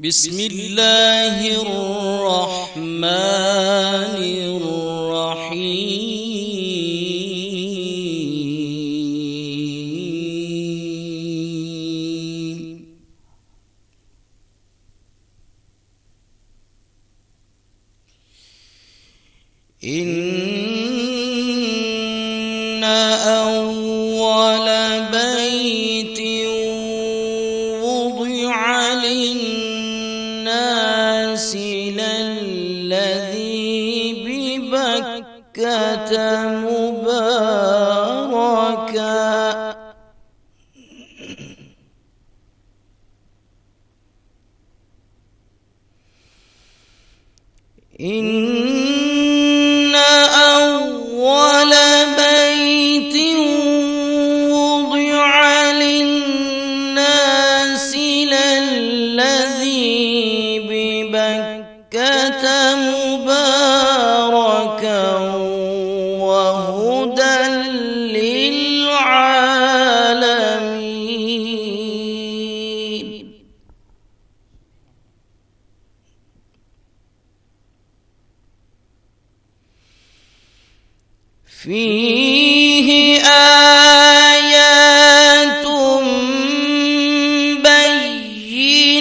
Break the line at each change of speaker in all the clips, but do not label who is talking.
بسم الله الرحمن الرحيم إن أول بيت وضع للناس للذي ببكة مباركا إن أول بيت وضع للناس للذي ببكة مباركا وهدى للعالمين فيه آيات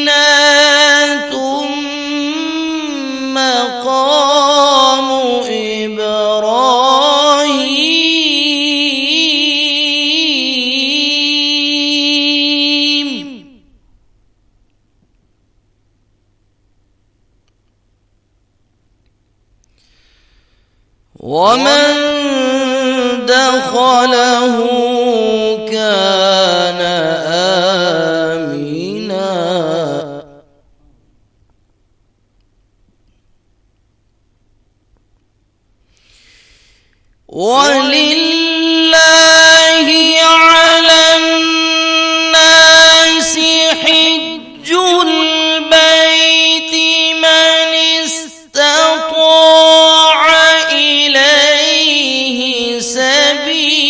بينات مقام إبراهيم ومن دخله كان آمنا ولله على الناس حج البيت من استطاع إليه سبيلا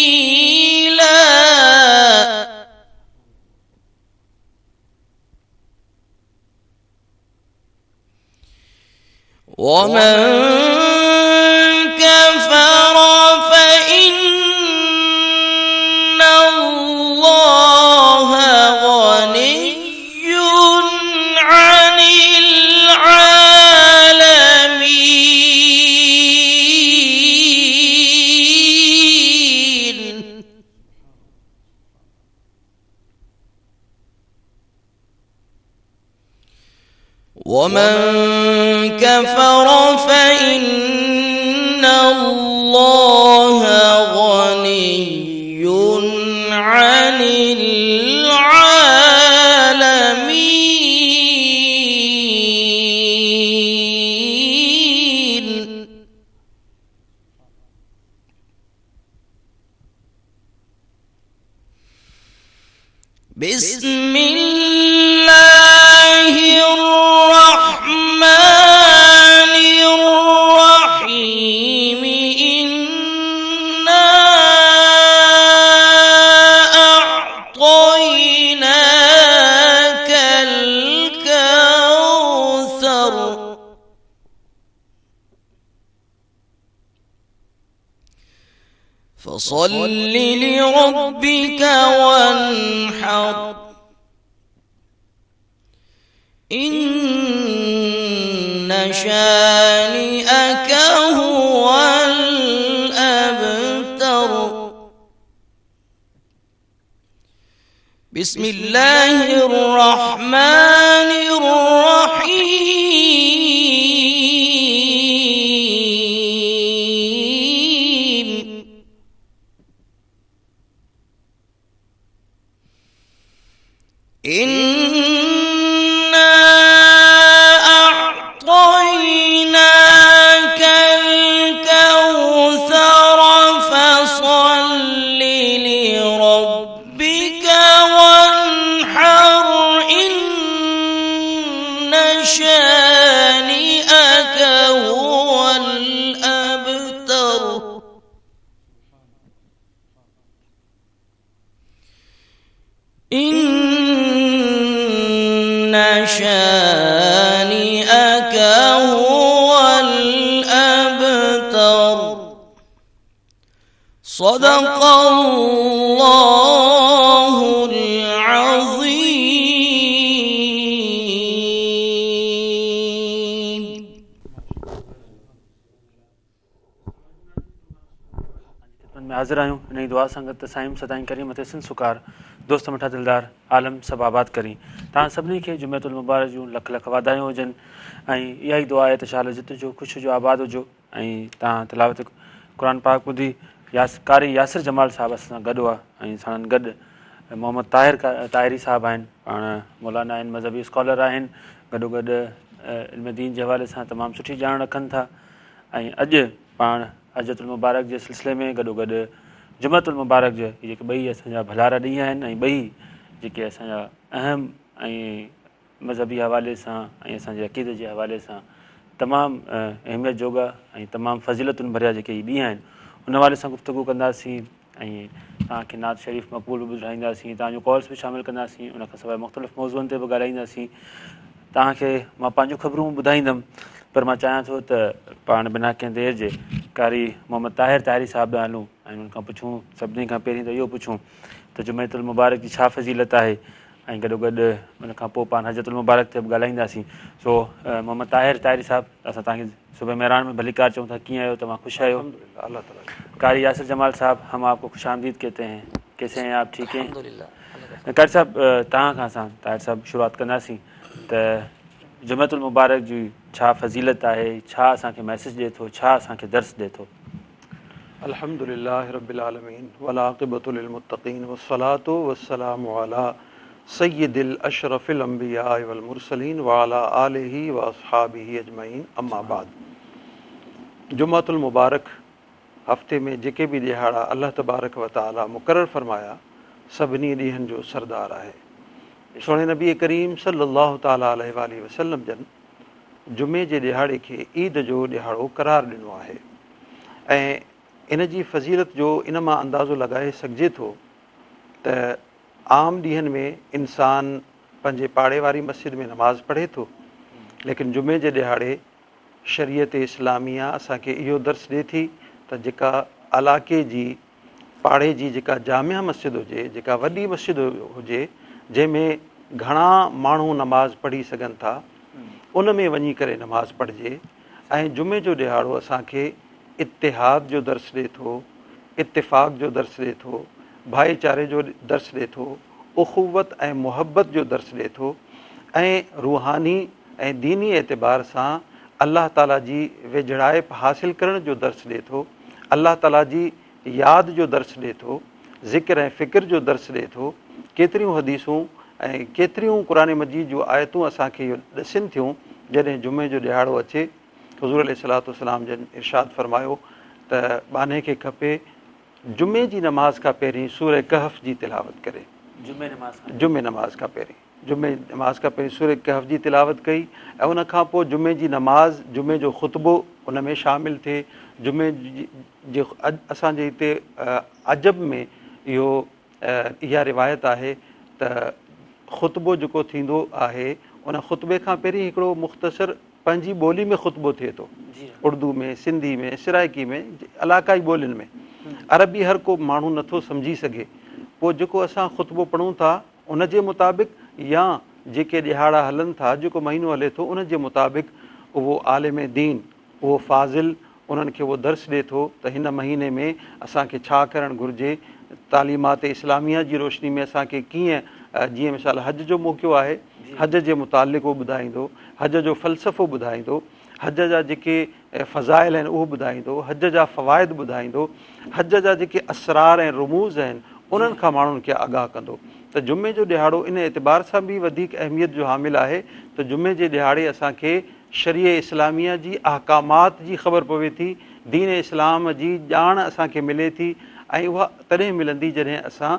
ومن كفر فإن الله غني عن العالمين ومن كفر فإن الله غني عن العالمين بسم الله الرحمن الرحيم إنا أعطيناك الكوثر فصل لربك وانحر إن شانئك هو الأبتر بسم الله الرحمن الرحيم إنا أعطيناك الكوثر فصل لربك وانحر إن شانئك هو الأبتر إن شانئك صدق الله العظيم.
में हाज़िर आहियूं इन जी दुआ सां गॾु त साईं सदाईं करीम मथे सिन सुकार दोस्त मिठा दिलदार आलम सभु आबाद करी तव्हां सभिनी खे जुमेतुल मुबारक जूं लख लख वाधायूं हुजनि ऐं इहा ई दुआ आहे त शाल जित हुजो ख़ुशि हुजो आबाद हुजो ऐं तव्हां तिलावत क़ुर पाक ॿुधी कारी यासिर जमाल साहिब असां सां गॾु आहे ऐं साणनि गॾु मोहम्मद ताहिरी साहिबु आहिनि पाण मौलाना आहिनि मज़हबी स्कॉलर आहिनि गॾोगॾु इल्म दीन जे हवाले सां तमामु सुठी ॼाण रखनि था ऐं अॼु पाण हजतुल मुबारक जे सिलसिले में गॾोगॾु जुमतुल मुबारक जे जेके ॿई असांजा भलारा ॾींहं आहिनि ऐं ॿई जेके असांजा अहम ऐं मज़हबी हवाले सां ऐं असांजे अक़ीदे जे हवाले सां तमामु अहमियत जोगा ऐं तमामु फज़ीलतुनि भरिया जेके हीअ ॾींहं आहिनि उन हवाले सां गुफ़्तगू कंदासीं ऐं तव्हांखे नात शरीफ़ मक़बूल बि ॿुधाईंदासीं तव्हांजो कॉल्स बि शामिलु कंदासीं उनखां सवाइ मुख़्तलिफ़ मौज़ूअनि ते बि ॻाल्हाईंदासीं तव्हांखे मां पंहिंजूं ख़बरूं ॿुधाईंदुमि पर मां चाहियां थो त पाण बिना कंहिं देरि जे कारी मोहम्मद ताहिरी साहिबु ॾांहुं हलूं ऐं उनखां पुछूं सभिनी खां पहिरीं त इहो पुछूं त जुमेतुल मुबारक जी छा फज़ीलत आहे ऐं गॾोगॾु उनखां पोइ पाण हजतुल मुबारक ते बि ॻाल्हाईंदासीं सो मोहम्मद ताहिरी साहिबु असां तव्हांखे सुबह महिरान में भलीकार चऊं था कीअं आहियो तव्हां ख़ुशि आहियो
अल्लाह ताला
कारी यासिर जमाल साहब हम आपको खुश आमदीद कहते हैं कैसे हैं आप ठीक हैं कारी साहब तव्हां खां असां ताहिर साहब शुरूआत कंदासीं त जुमेतुल मुबारक जी छा फज़ीलत आहे छा असांखे मैसेज ॾिए थो छा असांखे दर्स ॾिए थो
अल्हम्दुलिल्लाह रब्बिल आलमीन वल आक़िबतु लिल मुत्तक़ीन वस्सलातु वस्सलामु अला सय्यिदिल अशरफिल अंबिया वल मुरसलीन व अला आलिहि व अस्हाबिहि अजमईन अम्मा बाद जुमातुल मुबारक हफ़्ते में जेके बि ॾिहाड़ा अल्लाह तबारक व तआला मुक़ररु फरमाया सभिनी ॾींहंनि जो सरदार आहे सोणे नबी करीम सल्लल्लाहु ताला अलैहि वसल्लम जन जुमे जे ॾिहाड़े खे ईद जो ॾिहाड़ो करार ॾिनो आहे ऐं इन जी फज़ीलत जो इन मां अंदाज़ो लॻाए सघिजे थो त आम ॾींहंनि में इंसान पंहिंजे पाड़े वारी मस्जिद में नमाज़ पढ़े थो लेकिन जुमे जे ॾिहाड़े शरीयत इस्लामिया असांखे इहो दर्स ॾिए थी त जेका इलाइक़े जी पाड़े जी जेका जामिया मस्जिद हुजे जेका वॾी मस्जिद हुजे जंहिंमें घणा माण्हू नमाज़ पढ़ी सघनि था उन में वञी करे नमाज़ पढ़िजे ऐं जुमे जो ॾिहाड़ो असांखे इतिहाद जो दर्स ॾिए थो इतिफ़ाक़ जो दर्स ॾिए थो भाईचारे जो दर्स ॾिए थो उख़ुवत ऐं मुहबत जो दर्स ॾिए थो ऐं रूहानी ऐं दीनी एतबार सां अल्लाह ताला जी वेझड़ाइप हासिलु करण जो दर्स ॾिए थो अल्लाह ताला जी यादि जो दर्स ॾिए थो ज़िक्र ऐं फ़िक्र जो दर्स ॾिए थो केतिरियूं हदीसूं ऐं केतिरियूं क़ुर मजीद जूं आयतूं असांखे इहो ॾिसनि थियूं जॾहिं जुमे जो ॾिहाड़ो अचे हुज़ूर अलैहिस्सलातु वस्सलाम जन इरशाद फरमायो त बाने खे खपे जुमे जी नमाज़ खां पहिरीं सूर कहफ़ जी तिलावत करे जुमे नमाज़ खां पहिरीं सूर कहफ़ जी तिलावत कई ऐं उनखां पोइ जुमे जी नमाज़ जुमे जो ख़ुतबो उन में शामिलु थिए जुमे जी असांजे हिते अजब में इहो इहा रिवायत आहे त ख़ुतबो जेको थींदो आहे उन ख़ुतबे खां पहिरीं हिकिड़ो मुख़्तसर पंहिंजी ॿोली में ख़ुतबो थिए थो उर्दू में सिंधी में सिराइकी में इलाक़ाई ॿोलियुनि में अरबी हर को माण्हू नथो सम्झी सघे पोइ जेको असां ख़ुतबो पढ़ूं था उन जे मुताबिक़ या जेके ॾिहाड़ा हलनि था जेको महीनो हले थो उन जे मुताबिक़ उहो आलिम दीन उहो फ़ाज़िल उन्हनि खे उहो दर्स ॾिए थो त हिन महीने में असांखे छा करणु घुरिजे तालीमात इस्लामिया जी रोशनी में असांखे कीअं जीअं मिसाल हज जो मौक़ो आहे हज जे मुतालिक़ उहो ॿुधाईंदो हज जो फ़लसफ़ो ॿुधाईंदो हज जा जेके फ़ज़ाइल आहिनि उहो ॿुधाईंदो हज जा फ़वाइद ॿुधाईंदो हज जा जेके असरार ऐं रुमूज़ आहिनि उन्हनि खां माण्हुनि खे आगाह कंदो त जुमे जो ॾिहाड़ो इन एतबार सां बि वधीक अहमियत जो हामिल आहे त जुमे जे ॾिहाड़े असांखे शरीअ इस्लामिया जी अहकामात जी ख़बर पवे थी दीन इस्लाम जी ॼाण असांखे मिले थी ऐं उहा तॾहिं मिलंदी जॾहिं असां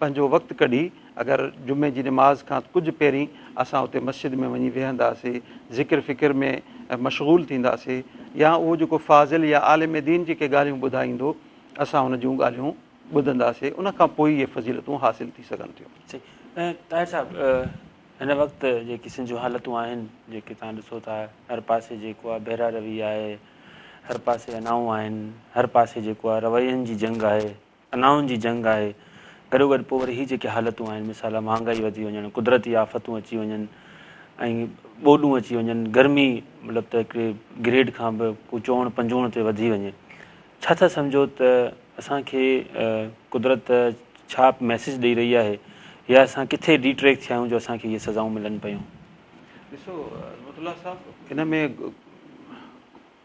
पंहिंजो वक़्तु कढी अगरि जुमे जी नमाज़ खां कुझु पहिरीं असां उते मस्जिद में वञी वेहंदासीं ज़िक्र फ़िक्र में मशग़ूल थींदासीं या उहो जेको फ़ाज़िल या आलिम दीन जेके ॻाल्हियूं ॿुधाईंदो असां हुन जूं ॻाल्हियूं ॿुधंदासीं उनखां पोइ इहे फज़ीलतूं हासिलु थी सघनि थियूं
ऐं ताहिर साहिबु हिन वक़्तु जेकी सिंधियूं हालतूं आहिनि जेके तव्हां ॾिसो था हर पासे जेको आहे बेरा रवी आहे हर पासे अनाऊं आहिनि, हर पासे जेको आहे रवैयनि जी जंग आहे, अनाउनि जी जंग आहे। गॾो गॾु पोइ वरी हीअ जेके हालतूं आहिनि, मिसाल महांगाई वधी वञनि, कुदरती आफ़तूं अची वञनि ऐं ॿोॾूं अची वञनि, गर्मी मतिलबु त हिकिड़े ग्रेड खां बि को 54-55 ते वधी वञे। छा था सम्झो त असांखे कुदरत छा मैसेज ॾेई रही आहे, या असां किथे डिट्रैक थिया आहियूं जो असांखे इहे सज़ाऊं मिलनि पियूं?
ॾिसो रहमतुल्लाह साहिबु, हिन में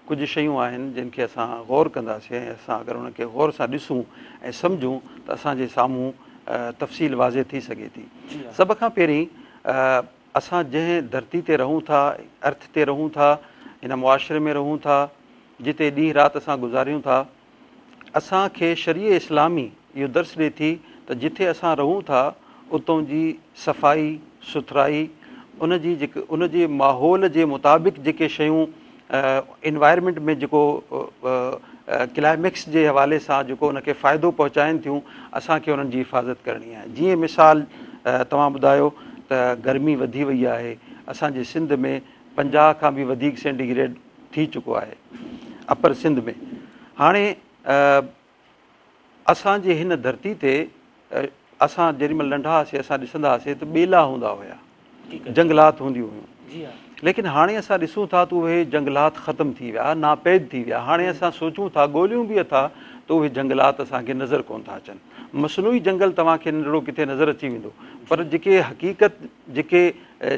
कुझु शयूं आहिनि जिन खे असां गौर कंदासीं ऐं असां अगरि उनखे गौर सां ॾिसूं ऐं सम्झूं त असांजे साम्हूं तफ़सील वाज़े थी सघे थी। सभ खां पहिरीं असां जंहिं धरती ते रहूं था, अर्थ ते रहूं था, हिन मुआशिरे में रहूं था, जिते ॾींहुं राति असां गुज़ारियूं था, असांखे शरीअ इस्लामी इहो दर्स ॾिए थी त जिथे असां रहूं था उतां जी सफ़ाई सुथराई, उन जे माहौल जे मुताबिक़ जेके शयूं इन्वायरमेंट में जेको क्लाइमेक्स जे हवाले सां जेको उनखे फ़ाइदो पहुचाइनि थियूं, असांखे उन्हनि जी हिफ़ाज़त करणी आहे। जीअं मिसाल तव्हां ॿुधायो त गर्मी वधी वई आहे, असांजे सिंध में 50 खां बि वधीक सेंटीग्रेड थी चुको आहे अपर सिंध में। हाणे असांजे हिन धरती ते असां जेॾीमहिल नंढा हुआसीं असां ॾिसंदा हुआसीं त ॿेला हूंदा हुया, जंगलात हूंदियूं हुयूं, लेकिन हाणे असां ॾिसूं था त उहे जंगलात ख़तमु थी विया, नापैद थी विया। हाणे असां सोचूं था, ॻोल्हियूं बि था त उहे जंगलात असांखे नज़र कोन था अचनि। मसनूई जंगल तव्हांखे नंढिड़ो किथे नज़र अची वेंदो, पर जेके हक़ीक़त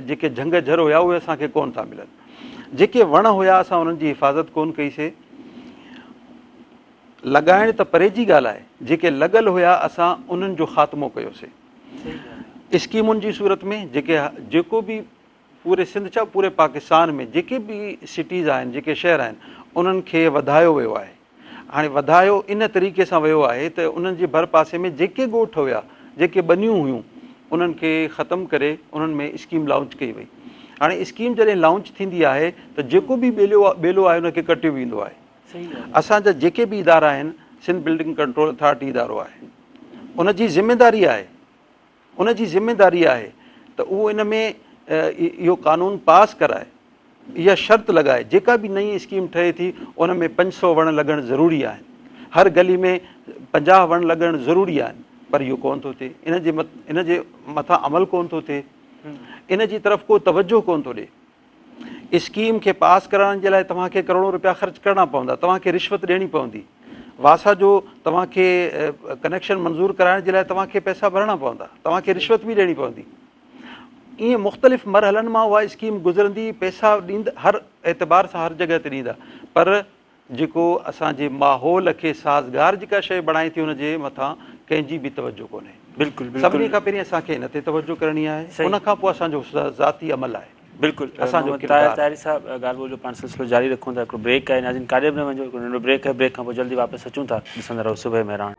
जेके झंग झर हुया उहे असांखे कोन था मिलनि। जेके वण हुया असां उन्हनि जी हिफ़ाज़त कोन कईसीं। लॻाइण त परे जी ॻाल्हि आहे, जेके लॻल हुया असां उन्हनि जो ख़ात्मो कयोसीं स्कीमुनि जी सूरत में। जेको बि पूरे सिंध छा पूरे पाकिस्तान में जेके बि सिटीज़ आहिनि, जेके शहर आहिनि, उन्हनि खे वधायो वियो आहे। हाणे वधायो इन तरीक़े सां वियो आहे त उन्हनि जे भर पासे में जेके ॻोठ हुया, जेके बनियूं हुयूं, उन्हनि खे ख़तमु करे उन्हनि में स्कीम लॉन्च कई वई। हाणे स्कीम जॾहिं लॉन्च थींदी आहे त जेको बि ॿेलो आहे उनखे कटियो वेंदो आहे। असांजा जेके बि इदारा आहिनि, सिंध बिल्डिंग कंट्रोल अथॉरिटी इदारो आहे, उनजी ज़िमेदारी आहे त उहो इन में इहो कानून पास कराए, इहा शर्त लॻाए, जेका बि नई स्कीम ठहे थी उन में 500 वण लॻणु ज़रूरी आहिनि, हर गली में 50 वण लॻणु ज़रूरी आहिनि। पर इहो कोन थो थिए, इन जे मथां अमल कोन थो थिए, इन जी तरफ़ को तवजो कोन थो ॾिए। स्कीम खे पास कराइण जे लाइ तव्हांखे करोड़ों रुपया ख़र्च करणा पवंदा, तव्हांखे रिश्वत ॾियणी पवंदी। वासा जो तव्हांखे कनेक्शन मंज़ूरु कराइण जे लाइ तव्हांखे पैसा भरणा पवंदा, तव्हांखे रिश्वत बि ॾियणी पवंदी। ईअं मुख़्तलिफ़ मरहलनि मां उहा स्कीम गुज़रंदी, पैसा ॾींदा, हर एतबार सां हर जॻह ते ॾींदा, पर जेको असांजे माहौल खे साज़गार जेका शइ बणाई थी उनजे मथां कंहिंजी बि तवजो कोन्हे।
बिल्कुलु
सभिनी खां पहिरीं असांखे हिन ते तवजो करणी आहे, उन खां पोइ असांजो ज़ाती अमल आहे।
बिल्कुलु
असांजो
ताहिरी साहिबु ॻाल्हि ॿोल जो पाण सिलसिलो जारी रखूं था। हिकिड़ो ब्रेक आहे, नाज़रीन काॾे बि न वञो, हिकिड़ो नंढो ब्रेक आहे, ब्रेक खां पोइ जल्दी वापसि अचूं था। ॾिसंदा रहो सुबह मेहरान।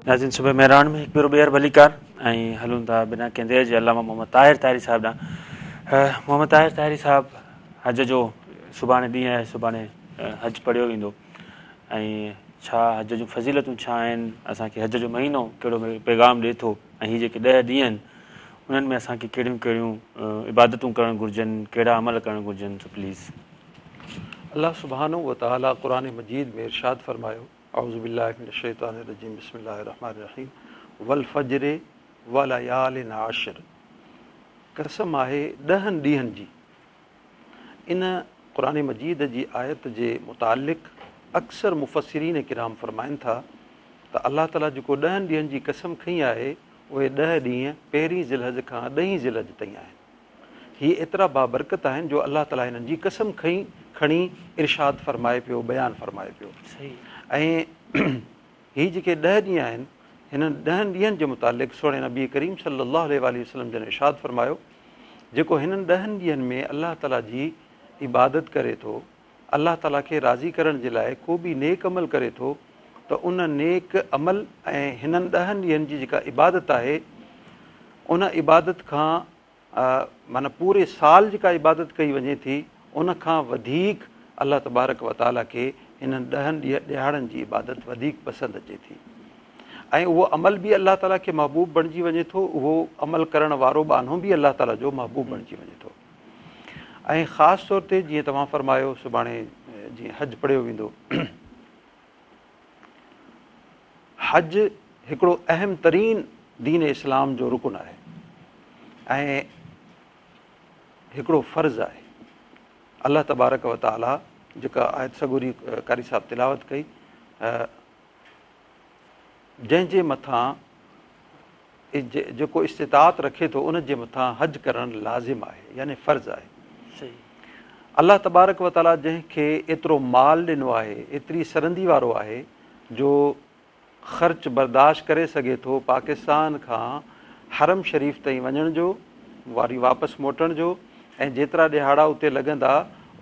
नाज़रीन सुबह मेहरान में हिकु भेरो ॿीहर भलीकार ऐं हलूं था बिना कंहिं देरि जे अलामा मोहम्मद ताहिर ताहिरी साहिबु ॾांहुं। मोहम्मद ताहिर ताहिरी साहिबु, हज जो सुभाणे ॾींहुं आहे, सुभाणे हज पढ़ियो वेंदो, ऐं छा हज जूं फज़ीलतूं छा आहिनि, असांखे हज जो महीनो कहिड़ो पैगाम ॾिए थो, ऐं हीअ जेके 10 ॾींहं आहिनि उन्हनि में असांखे कहिड़ियूं कहिड़ियूं इबादतूं करणु घुरिजनि, कहिड़ा अमल करणु घुरिजनि, त प्लीज़।
अल्लाह सुब्हानहू व तआला क़ुरान मजीद में इरशाद फरमायो, औज़ु बिल्लाहि मिनश शैतानिर रजीम, बिस्मिल्लाहिर रहमानिर रहीम, वल फज्र व लयालिन आशिर। कसम आहे 10 ॾींहंनि जी। इन क़ुरान मजीद जी आयत जे मुतालिक़ अक्सर मुफ़स्सिरीन किराम फरमाइनि था त अल्लाह ताला जेको 10 ॾींहंनि जी कसम खई आहे, उहे 10 ॾींहं पहिरीं ज़िलहज खां 10 ज़िलहज ताईं आहिनि। हीअ एतिरा बाबरकत आहिनि जो अल्लाह ताला हिननि जी कसम खणी इरशाद फरमाए पियो, बयानु फरमाए पियो। ऐं हीअ जेके 10 ॾींहं आहिनि, हिननि 10 ॾींहंनि जे मुतालिक़ सोणे नबी करीम सल्लल्लाहु अलैहि वसल्लम जन इरशाद फरमायो, जेको हिननि 10 ॾींहंनि में अल्लाह ताला जी इबादत करे थो, अल्लाह ताला खे राज़ी करण जे लाइ को बि नेक अमल करे थो, त उन नेक अमल ऐं हिननि 10 ॾींहंनि जी जेका इबादत आहे, उन इबादत खां माना पूरे साल जेका इबादत कई वञे थी, उन खां वधीक अल्लाह तबारक व ताला खे हिननि 10 ॾियारनि जी इबादत वधीक पसंदि अचे थी। ऐं उहो अमल बि अलाह ताला खे महबूब बणिजी वञे थो, उहो अमल करण वारो बानो बि अलाह ताला जो महबूब बणिजी वञे थो। ऐं ख़ासि तौर ते जीअं तव्हां फरमायो सुभाणे जीअं हज पढ़ियो वेंदो, हज हिकिड़ो अहम तरीन दीन इस्लाम जो रुकन आहे ऐं हिकिड़ो फ़र्ज़ु आहे। अलाह तबारक व ताला जेका आयत सगूरी कारी साहिबु तिलावत कई, जंहिंजे मथां जेको इस्तिताअत रखे थो उन जे मथां हज करणु लाज़िम आहे, यानी फ़र्ज़ु आहे। अलाह तबारक व ताला जंहिंखे एतिरो माल ॾिनो आहे, एतिरी सरंदी वारो आहे जो ख़र्च बर्दाश्त करे सघे थो पाकिस्तान खां हरम शरीफ़ ताईं वञण जो, वरी वापसि मोटण जो, ऐं जेतिरा ॾिहाड़ा उते लॻंदा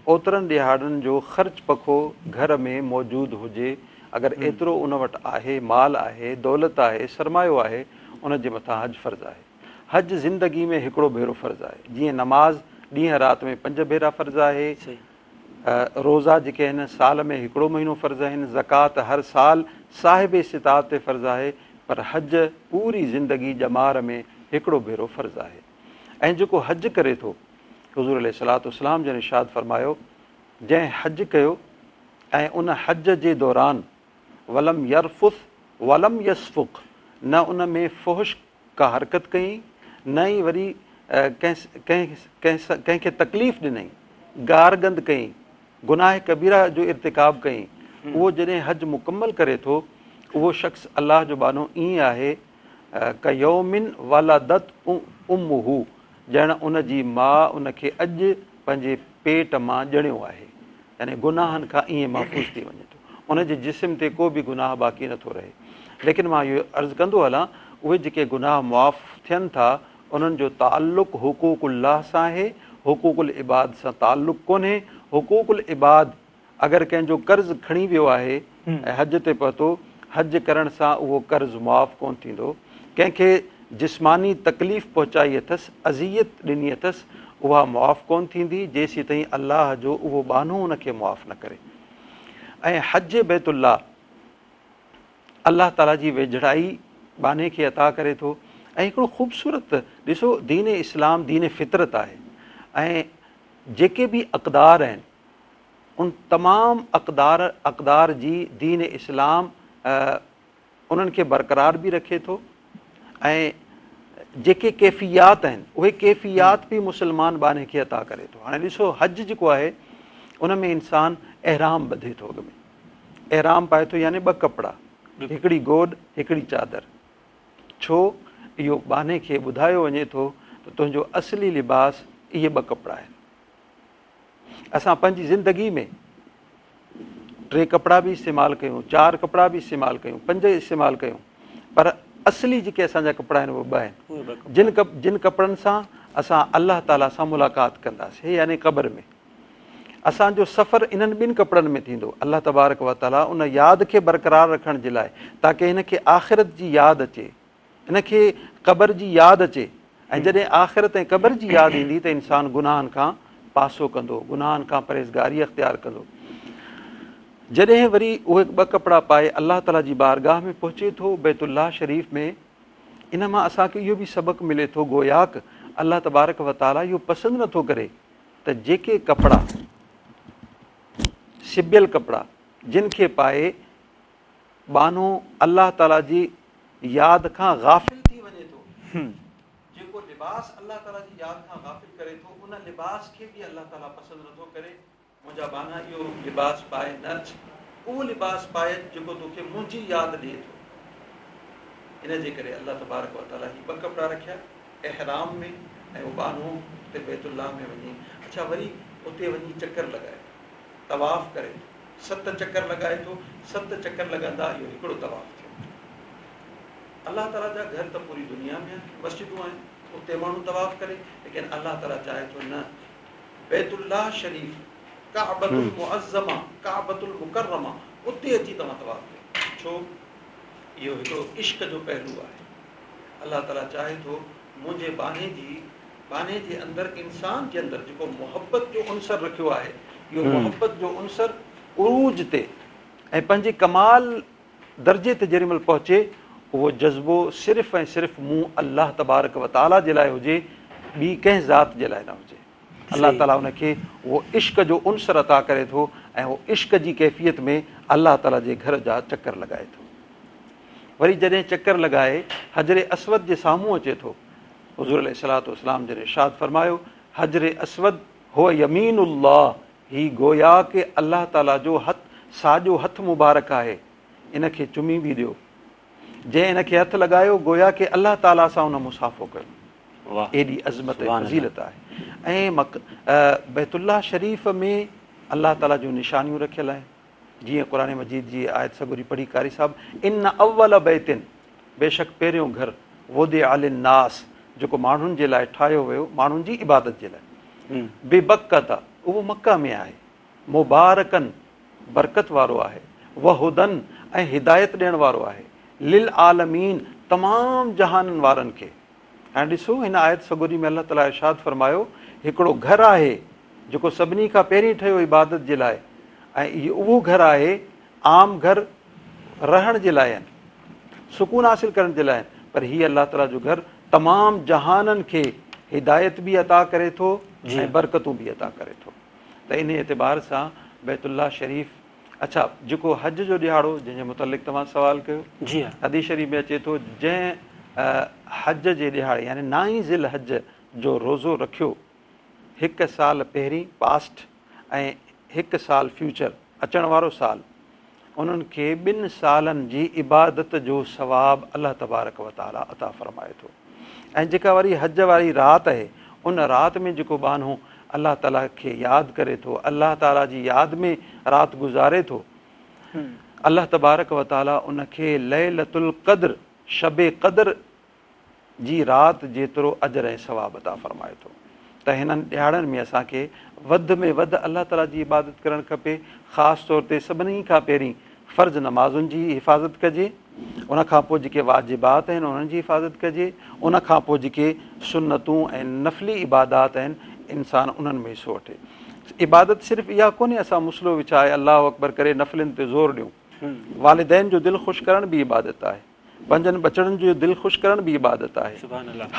ओतिरनि ॾिहाड़नि जो ख़र्च पखो घर में मौजूदु हुजे। अगरि एतिरो उन वटि आहे, माल आहे, दौलत आहे, सरमायो आहे, उन जे मथां हज फ़र्ज़ु आहे। हज ज़िंदगी में हिकिड़ो भेरो फ़र्ज़ु आहे। जीअं नमाज़ ॾींहं राति में 5 भेरा फ़र्ज़ु आहे, रोज़ा जेके आहिनि साल में हिकिड़ो महीनो फ़र्ज़ु आहिनि, ज़कात हर साल साहिब इस्तिताअत ते फ़र्ज़ु आहे, पर हज पूरी ज़िंदगी ॼमार में हिकिड़ो भेरो फ़र्ज़ु आहे। ऐं जेको हज करे थो, हुज़ूर अलैहिस्सलातु वस्सलाम जन इरशाद फ़रमायो, जंहिं हज कयो ऐं उन हज जे दौरान वलम यरफुस वलम यसफुक, न उन में फ़ुहश का हरकत कई, न ई वरी कंहिंखे तकलीफ़ ॾिनई, गार गंद कई, गुनाह कबीरा जो इर्तिकाब कई, उहो जॾहिं हज मुकमल करे थो, उहो शख़्स अलाह जो बानो ईअं आहे कयौमिन वलदत उम्मुहू, ॼण उन जी माउ उनखे अॼु पंहिंजे पेट मां ॼणियो आहे। यानी गुनाहनि खां ईअं महफ़ूज़ थी वञे थो, उन जे जिस्म ते को बि गुनाह बाक़ी नथो रहे। लेकिन मां इहो अर्ज़ु कंदो हलां, उहे जेके गुनाह मुआफ़ थियनि था उन्हनि जो ताल्लुक़ु हुकूकुल्लाह सां आहे, हुकूकुल इबाद सां ताल्लुक़ु कोन्हे। हुकूकुल इबाद अगरि कंहिंजो कर्ज़ु खणी वियो आहे ऐं हज ते पहुतो, हज करण सां उहो कर्ज़ु मुआफ़ कोन थींदो। कंहिंखे जिस्मानी तकलीफ़ पहुचाई अथसि, अज़ियत ॾिनी अथसि, उहा मुआफ़ कोन थींदी जेसीं ताईं अलाह जो उहो बानो उनखे मुआफ़ न करे। ऐं हज बैतुल्लाह अलाह ताला जी वेझड़ाई बाने खे अता करे थो। ऐं हिकिड़ो ख़ूबसूरत ॾिसो, दीन इस्लाम दीन फितरत आहे ऐं जेके बि अक़दार आहिनि उन तमामु अक़दार जी दीन इस्लाम उन्हनि खे बरक़रार बि रखे थो। ऐं जेके कैफ़ियात आहिनि उहे कैफ़ियात बि मुस्लमान बाने खे अता करे थो। हाणे ॾिसो, हज जेको आहे उन में इंसानु एहराम ॿधे थो, अॻ में एहराम पाए थो, यानी 2 कपिड़ा, हिकिड़ी गोॾ हिकिड़ी चादर। छो? इहो बाने खे ॿुधायो वञे थो त तुंहिंजो असली लिबास इहे 2 कपिड़ा आहिनि। असां पंहिंजी ज़िंदगी में 3 कपिड़ा बि इस्तेमालु कयूं, 4 कपिड़ा बि इस्तेमालु कयूं, 5 इस्तेमालु कयूं, पर असली जेके असांजा कपिड़ा आहिनि उहे 2 आहिनि। जिन कपिड़नि सां असां अलाह ताला सां मुलाक़ात कंदासीं, यानी क़ब्र में। असांजो सफ़र इन्हनि 2 कपिड़नि में थींदो। अलाह तबारक व ताला उन यादि खे बरक़रार रखण जे लाइ, ताकी हिनखे आख़िरत जी यादि अचे, हिनखे क़ब्र जी यादि अचे। ऐं जॾहिं आख़िरत ऐं क़ब्र जी यादि ईंदी त इंसानु गुनाहनि खां पासो कंदो, गुनाहनि खां परहेज़गारी अख़्तियार कंदो। जॾहिं वरी उहे 2 कपिड़ा पाए अलाह ताला जी बारगाह में पहुचे थो, बैतुल्लाह शरीफ़ में, इन मां असांखे इहो बि सबक़ु मिले थो, गोयाक अलाह तबारक व ताला इहो पसंदि नथो करे त जेके कपिड़ा सिबियल कपिड़ा जिन खे पाए बानो अलाह ताला जी यादि खां गाफ़िल थी वञे थो, जेको लिबास अलाह ताला जी यादि खां गाफ़िल करे थो, उन लिबास खे बि अलाह ताला पसंदि नथो करे। मुंहिंजा बाना इहो लिबास पाए न, उहो लिबास पाए जेको तोखे मुंहिंजी यादि ॾिए थो। इन जे करे अलाह तबारक व ताला ही 2 कपिड़ा रखिया एहराम में, ऐं उहो बानो उते बैतुल्लाह में वञी, अच्छा वरी उते वञी चकर लॻाए, तवाफ़ करे, 7 चकर लॻाए थो। 7 चकर लॻंदा इहो हिकिड़ो तवाफ़ थियो। अलाह ताला जा घर त पूरी दुनिया में आहिनि, मस्जिदूं आहिनि, उते माण्हू तवाफ़ करे, लेकिन अलाह ताला चाहे थो न, बैतुल्लाह शरीफ़, काबतुल मुअज़्ज़मा, काबतुल मुकर्रमा, उते अची तव्हां तवाफ़ कयो। छो? इहो हिकिड़ो इश्क जो पहलू आहे। अलाह ताला चाहे थो मुंहिंजे बाने जे अंदरि, इंसान जे अंदरि जेको मोहबत जो उनसर रखियो आहे, इहो मोहबत जो उनसर उरूज ते ऐं पंहिंजे कमाल दर्जे ते जेॾी महिल पहुचे, उहो जज़्बो सिर्फ़ु ऐं सिर्फ़ु मूं अलाह तबारक व ताला जे लाइ हुजे, ॿी कंहिं ज़ात जे लाइ न हुजे। अलाह ताला उनखे उहो इश्क जो उनसर अता करे थो ऐं उहो इश्क जी कैफ़ियत में अलाह ताला जे घर जा चकर लॻाए थो। वरी जॾहिं चकर लॻाए हजरे अस्वद जे साम्हूं अचे थो, हुज़ूर अलैहिस्सलातु वस्सलाम जॾहिं इरशाद फरमायो हजरे अस्वद हो यमीनुल्लाह, ही गोया के अलाह ताला जो साॼो हथु मुबारक आहे, इनखे चुमी बि ॾियो। जंहिं इनखे हथु लॻायो गोया के अलाह ताला सां उन मुसाफ़ो कयो। एॾी अज़मत ऐं फज़ीलत आहे। ऐं बैतुल्लाह शरीफ़ में अलाह ताला जूं निशानियूं रखियल आहिनि। जीअं क़ुरान मजीद जी आयत सगुरी पढ़ी कारी साहिबु, इन अव्वल बैतिन, बेशक पहिरियों घर, वुदिअ लिन्नास, जेको माण्हुनि जे लाइ ठाहियो वियो, माण्हुनि जी इबादत जे लाइ, बेबक्कत, उहो मक्का में आहे, मुबारकन, बरकत वारो आहे, वहुदन, ऐं हिदायत ॾियण वारो आहे, लिल आलमीन, तमामु जहाननि वारनि खे। ऐं ॾिसो हिन आयत सगुरी में अलाह ताला इरशाद फरमायो हिकिड़ो घरु आहे जेको सभिनी खां पहिरीं ठहियो इबादत जे लाइ, ऐं इहो उहो घरु आहे आम घरु रहण जे लाइ आहिनि, सुकून हासिल करण जे लाइ आहिनि, पर हीअ अलाह ताला जो घरु तमामु जहाननि खे हिदायत बि अता करे थो ऐं बरकतूं बि अता करे थो। त इन एतबार सां बैतुल्लाह शरीफ़, अच्छा जेको हज जो ॾियारो जंहिंजे मुतलिक़ तव्हां सवाल कयो, जी हदीस शरीफ़ में अचे थो जंहिं हज जे ॾियारे यानी 9 ज़िल हज जो रोज़ो रखियो, 1 साल पहिरीं पास्ट ऐं 1 साल फ्यूचर अचण वारो साल, उन्हनि खे 2 सालनि जी इबादत जो सवाबु अलाह तबारक व ताला अता फ़रमाए थो। ऐं जेका वरी हज वारी राति आहे, उन राति में जेको बानो अलाह ताला खे यादि करे थो, अलाह ताला जी यादि में राति गुज़ारे थो, अलाह तबारक व ताला उनखे लैलतुल क़द्र, शबे क़द्र जी राति जेतिरो अजर ऐं सवाब अता फ़रमाए थो। त हिननि ॾियारनि में असांखे वधि में वधि अलाह ताला जी इबादत करणु खपे। ख़ासि तौर ते सभिनी खां पहिरीं फ़र्ज़ नमाज़ुनि जी हिफ़ाज़त कजे, उनखां पोइ जेके वाजिबात आहिनि उन्हनि जी हिफ़ाज़त कजे, उनखां पोइ जेके सुन्नतूं ऐं नफ़ली इबादात आहिनि इंसान उन्हनि में हिसो वठे। इबादत सिर्फ़ु इहा कोन्हे असां मुस्लो विछाए अलाह अकबर करे नफ़िलनि ते ज़ोर ॾियूं, वालिदैन जो दिलि ख़ुशि करण बि इबादत आहे, 5 बचड़नि जो दिलि ख़ुशि करण बि इबादत आहे,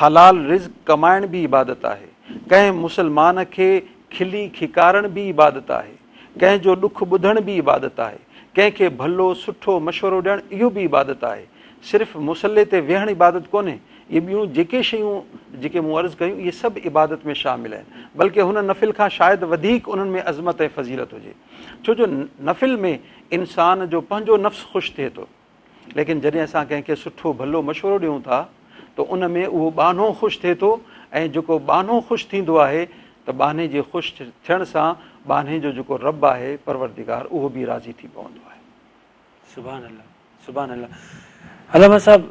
हलाल रिज़्क़ कमाइण बि इबादत आहे, कंहिं मुसलमान खे खिली खिकारण बि इबादत आहे, कंहिंजो ॾुखु ॿुधण बि इबादत आहे, कंहिंखे भलो सुठो मशवरो ॾियणु इहो बि इबादत आहे। सिर्फ़ु मुसले ते वेहणु इबादत कोन्हे, इहे ॿियूं जेके शयूं जेके मूं अर्ज़ु कयूं इहे सभु इबादत में शामिल आहिनि, बल्कि हुन नफ़िल खां शायदि वधीक उन्हनि में अज़मत ऐं फज़ीलत हुजे। छो जो नफ़िल में इंसान जो पंहिंजो नफ़्स ख़ुशि थिए थो, लेकिन जॾहिं असां कंहिंखे सुठो भलो मशवरो ॾियूं था त उन में उहो बानो ख़ुशि थिए थो, ऐं जेको बानो ख़ुशि थींदो आहे त बाने जे ख़ुशि थियण सां बाने जो जेको रब आहे परवरदिगार उहो बि राज़ी थी पवंदो आहे।
सुभान अल्लाह, सुभान अल्लाह। अलामा साहिबु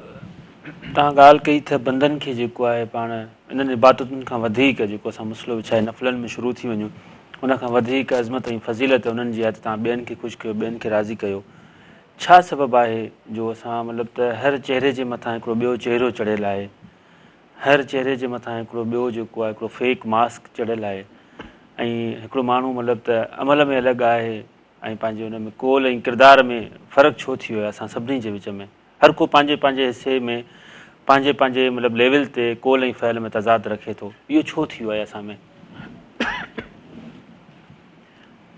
तव्हां ॻाल्हि कई त बंदनि खे जेको आहे पाण इन्हनि इबादतुनि खां वधीक जेको असां मुस्लो विछाए नफ़िलनि में शुरू थी वञूं, उनखां वधीक अज़मत ऐं फज़ीलत उन्हनि जी आहे त तव्हां ॿियनि खे ख़ुशि कयो, ॿियनि खे राज़ी कयो। छा सबबु आहे जो असां मतिलबु त हर चेहरे जे मथां हिकिड़ो ॿियो चेहरो चढ़ियल आहे, हर चेहरे जे मथां हिकिड़ो ॿियो जेको आहे हिकिड़ो फेक मास्क चढ़ियल आहे, ऐं हिकिड़ो माण्हू मतिलबु त अमल में अलॻि आहे ऐं पंहिंजे हुन में कोल ऐं किरदार में फ़र्क़ु छो थी वियो आहे असां सभिनी जे विच में? हर को पंहिंजे पंहिंजे हिसे में पंहिंजे पंहिंजे मतिलबु लेवल ते कोल ऐं फ़ैल में तज़ाद रखे थो, इहो छो थी वियो आहे असां में?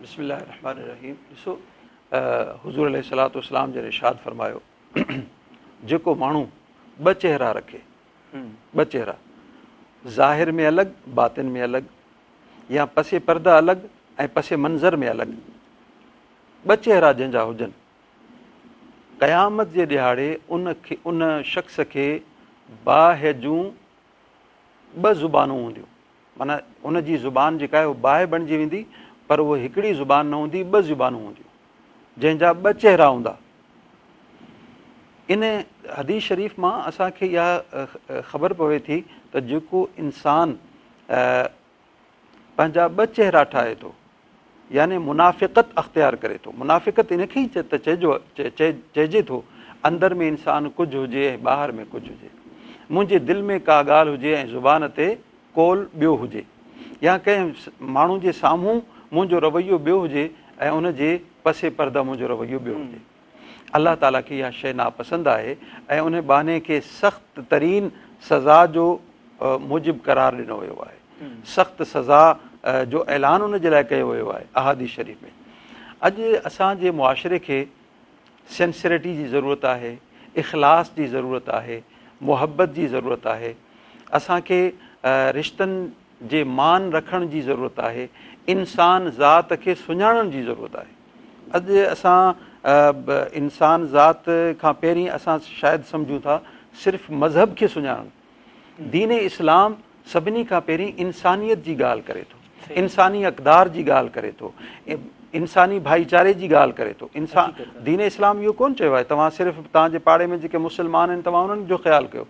बिस्मिल्लाह रहमान रहीम। ॾिसो हुज़ूर अलैहिस्सलातु वस्सलाम जॾहिं इरशाद फरमायो जेको माण्हू 2 चेहरा रखे, 2 चेहरा, ज़ाहिर में अलॻि बातिन में अलॻि, या पसे पर्दा अलॻि ऐं पसे मंज़र में अलॻि, 2 चेहरा जंहिंजा हुजनि, क़यामत जे ॾियारे उन शख़्स खे बाहि जूं 2 ज़ुबानूं हूंदियूं, माना उनजी ज़ुबान जेका आहे उहा बाहि बणिजी वेंदी, पर उहा हिकिड़ी ज़ुबान न हूंदी, 2 ज़ुबानूं हूंदियूं जंहिंजा 2 चेहरा हूंदा। इन हदीस शरीफ़ मां असांखे इहा ख़बर पवे थी त जेको इंसान पंहिंजा 2 चेहरा ठाहे थो, यानी मुनाफ़िक़त अख़्तियार करे थो, मुनाफ़िक़त इनखे ई त चइजे थो, अंदरि में इंसानु कुझु हुजे ऐं ॿाहिरि में कुझु हुजे, मुंहिंजे दिलि में का ॻाल्हि हुजे ऐं ज़ुबान ते कोल ॿियो हुजे, या कंहिं माण्हू जे साम्हूं मुंहिंजो रवैयो ॿियो हुजे ऐं उनजे पसे पर्दा मुंहिंजो रवैयो ॿियो हुजे। अल्लाह ताला खे इहा शइ नापसंदि आहे ऐं उन बहाने खे सख़्तु तरीन सज़ा जो मूजिब करार ॾिनो वियो आहे, सख़्तु सज़ा जो ऐलान उन जे लाइ कयो वियो आहे अहादीस शरीफ़ में। अॼु असांजे मुआशिरे खे सिंसिरिटी जी ज़रूरत आहे, इख़लास जी ज़रूरत आहे, मुहबत जी ज़रूरत आहे, असांखे रिश्तनि जे मान रखण जी ज़रूरत आहे, इंसान ज़ात खे सुञाणण जी ज़रूरत आहे। अॼु असां इंसान ज़ात खां पहिरीं असां शायदि सम्झूं था सिर्फ़ु मज़हब खे सुञाणणु। दीन इस्लाम सभिनी खां पहिरीं इंसानियत जी ॻाल्हि करे थो, इंसानी अक़दार जी ॻाल्हि करे थो, इंसानी भाईचारे जी ॻाल्हि करे थो। दीन इस्लाम इहो कोन चयो आहे तव्हां सिर्फ़ु तव्हांजे पाड़े में जेके मुस्लमान आहिनि तव्हां उन्हनि जो ख़्यालु कयो।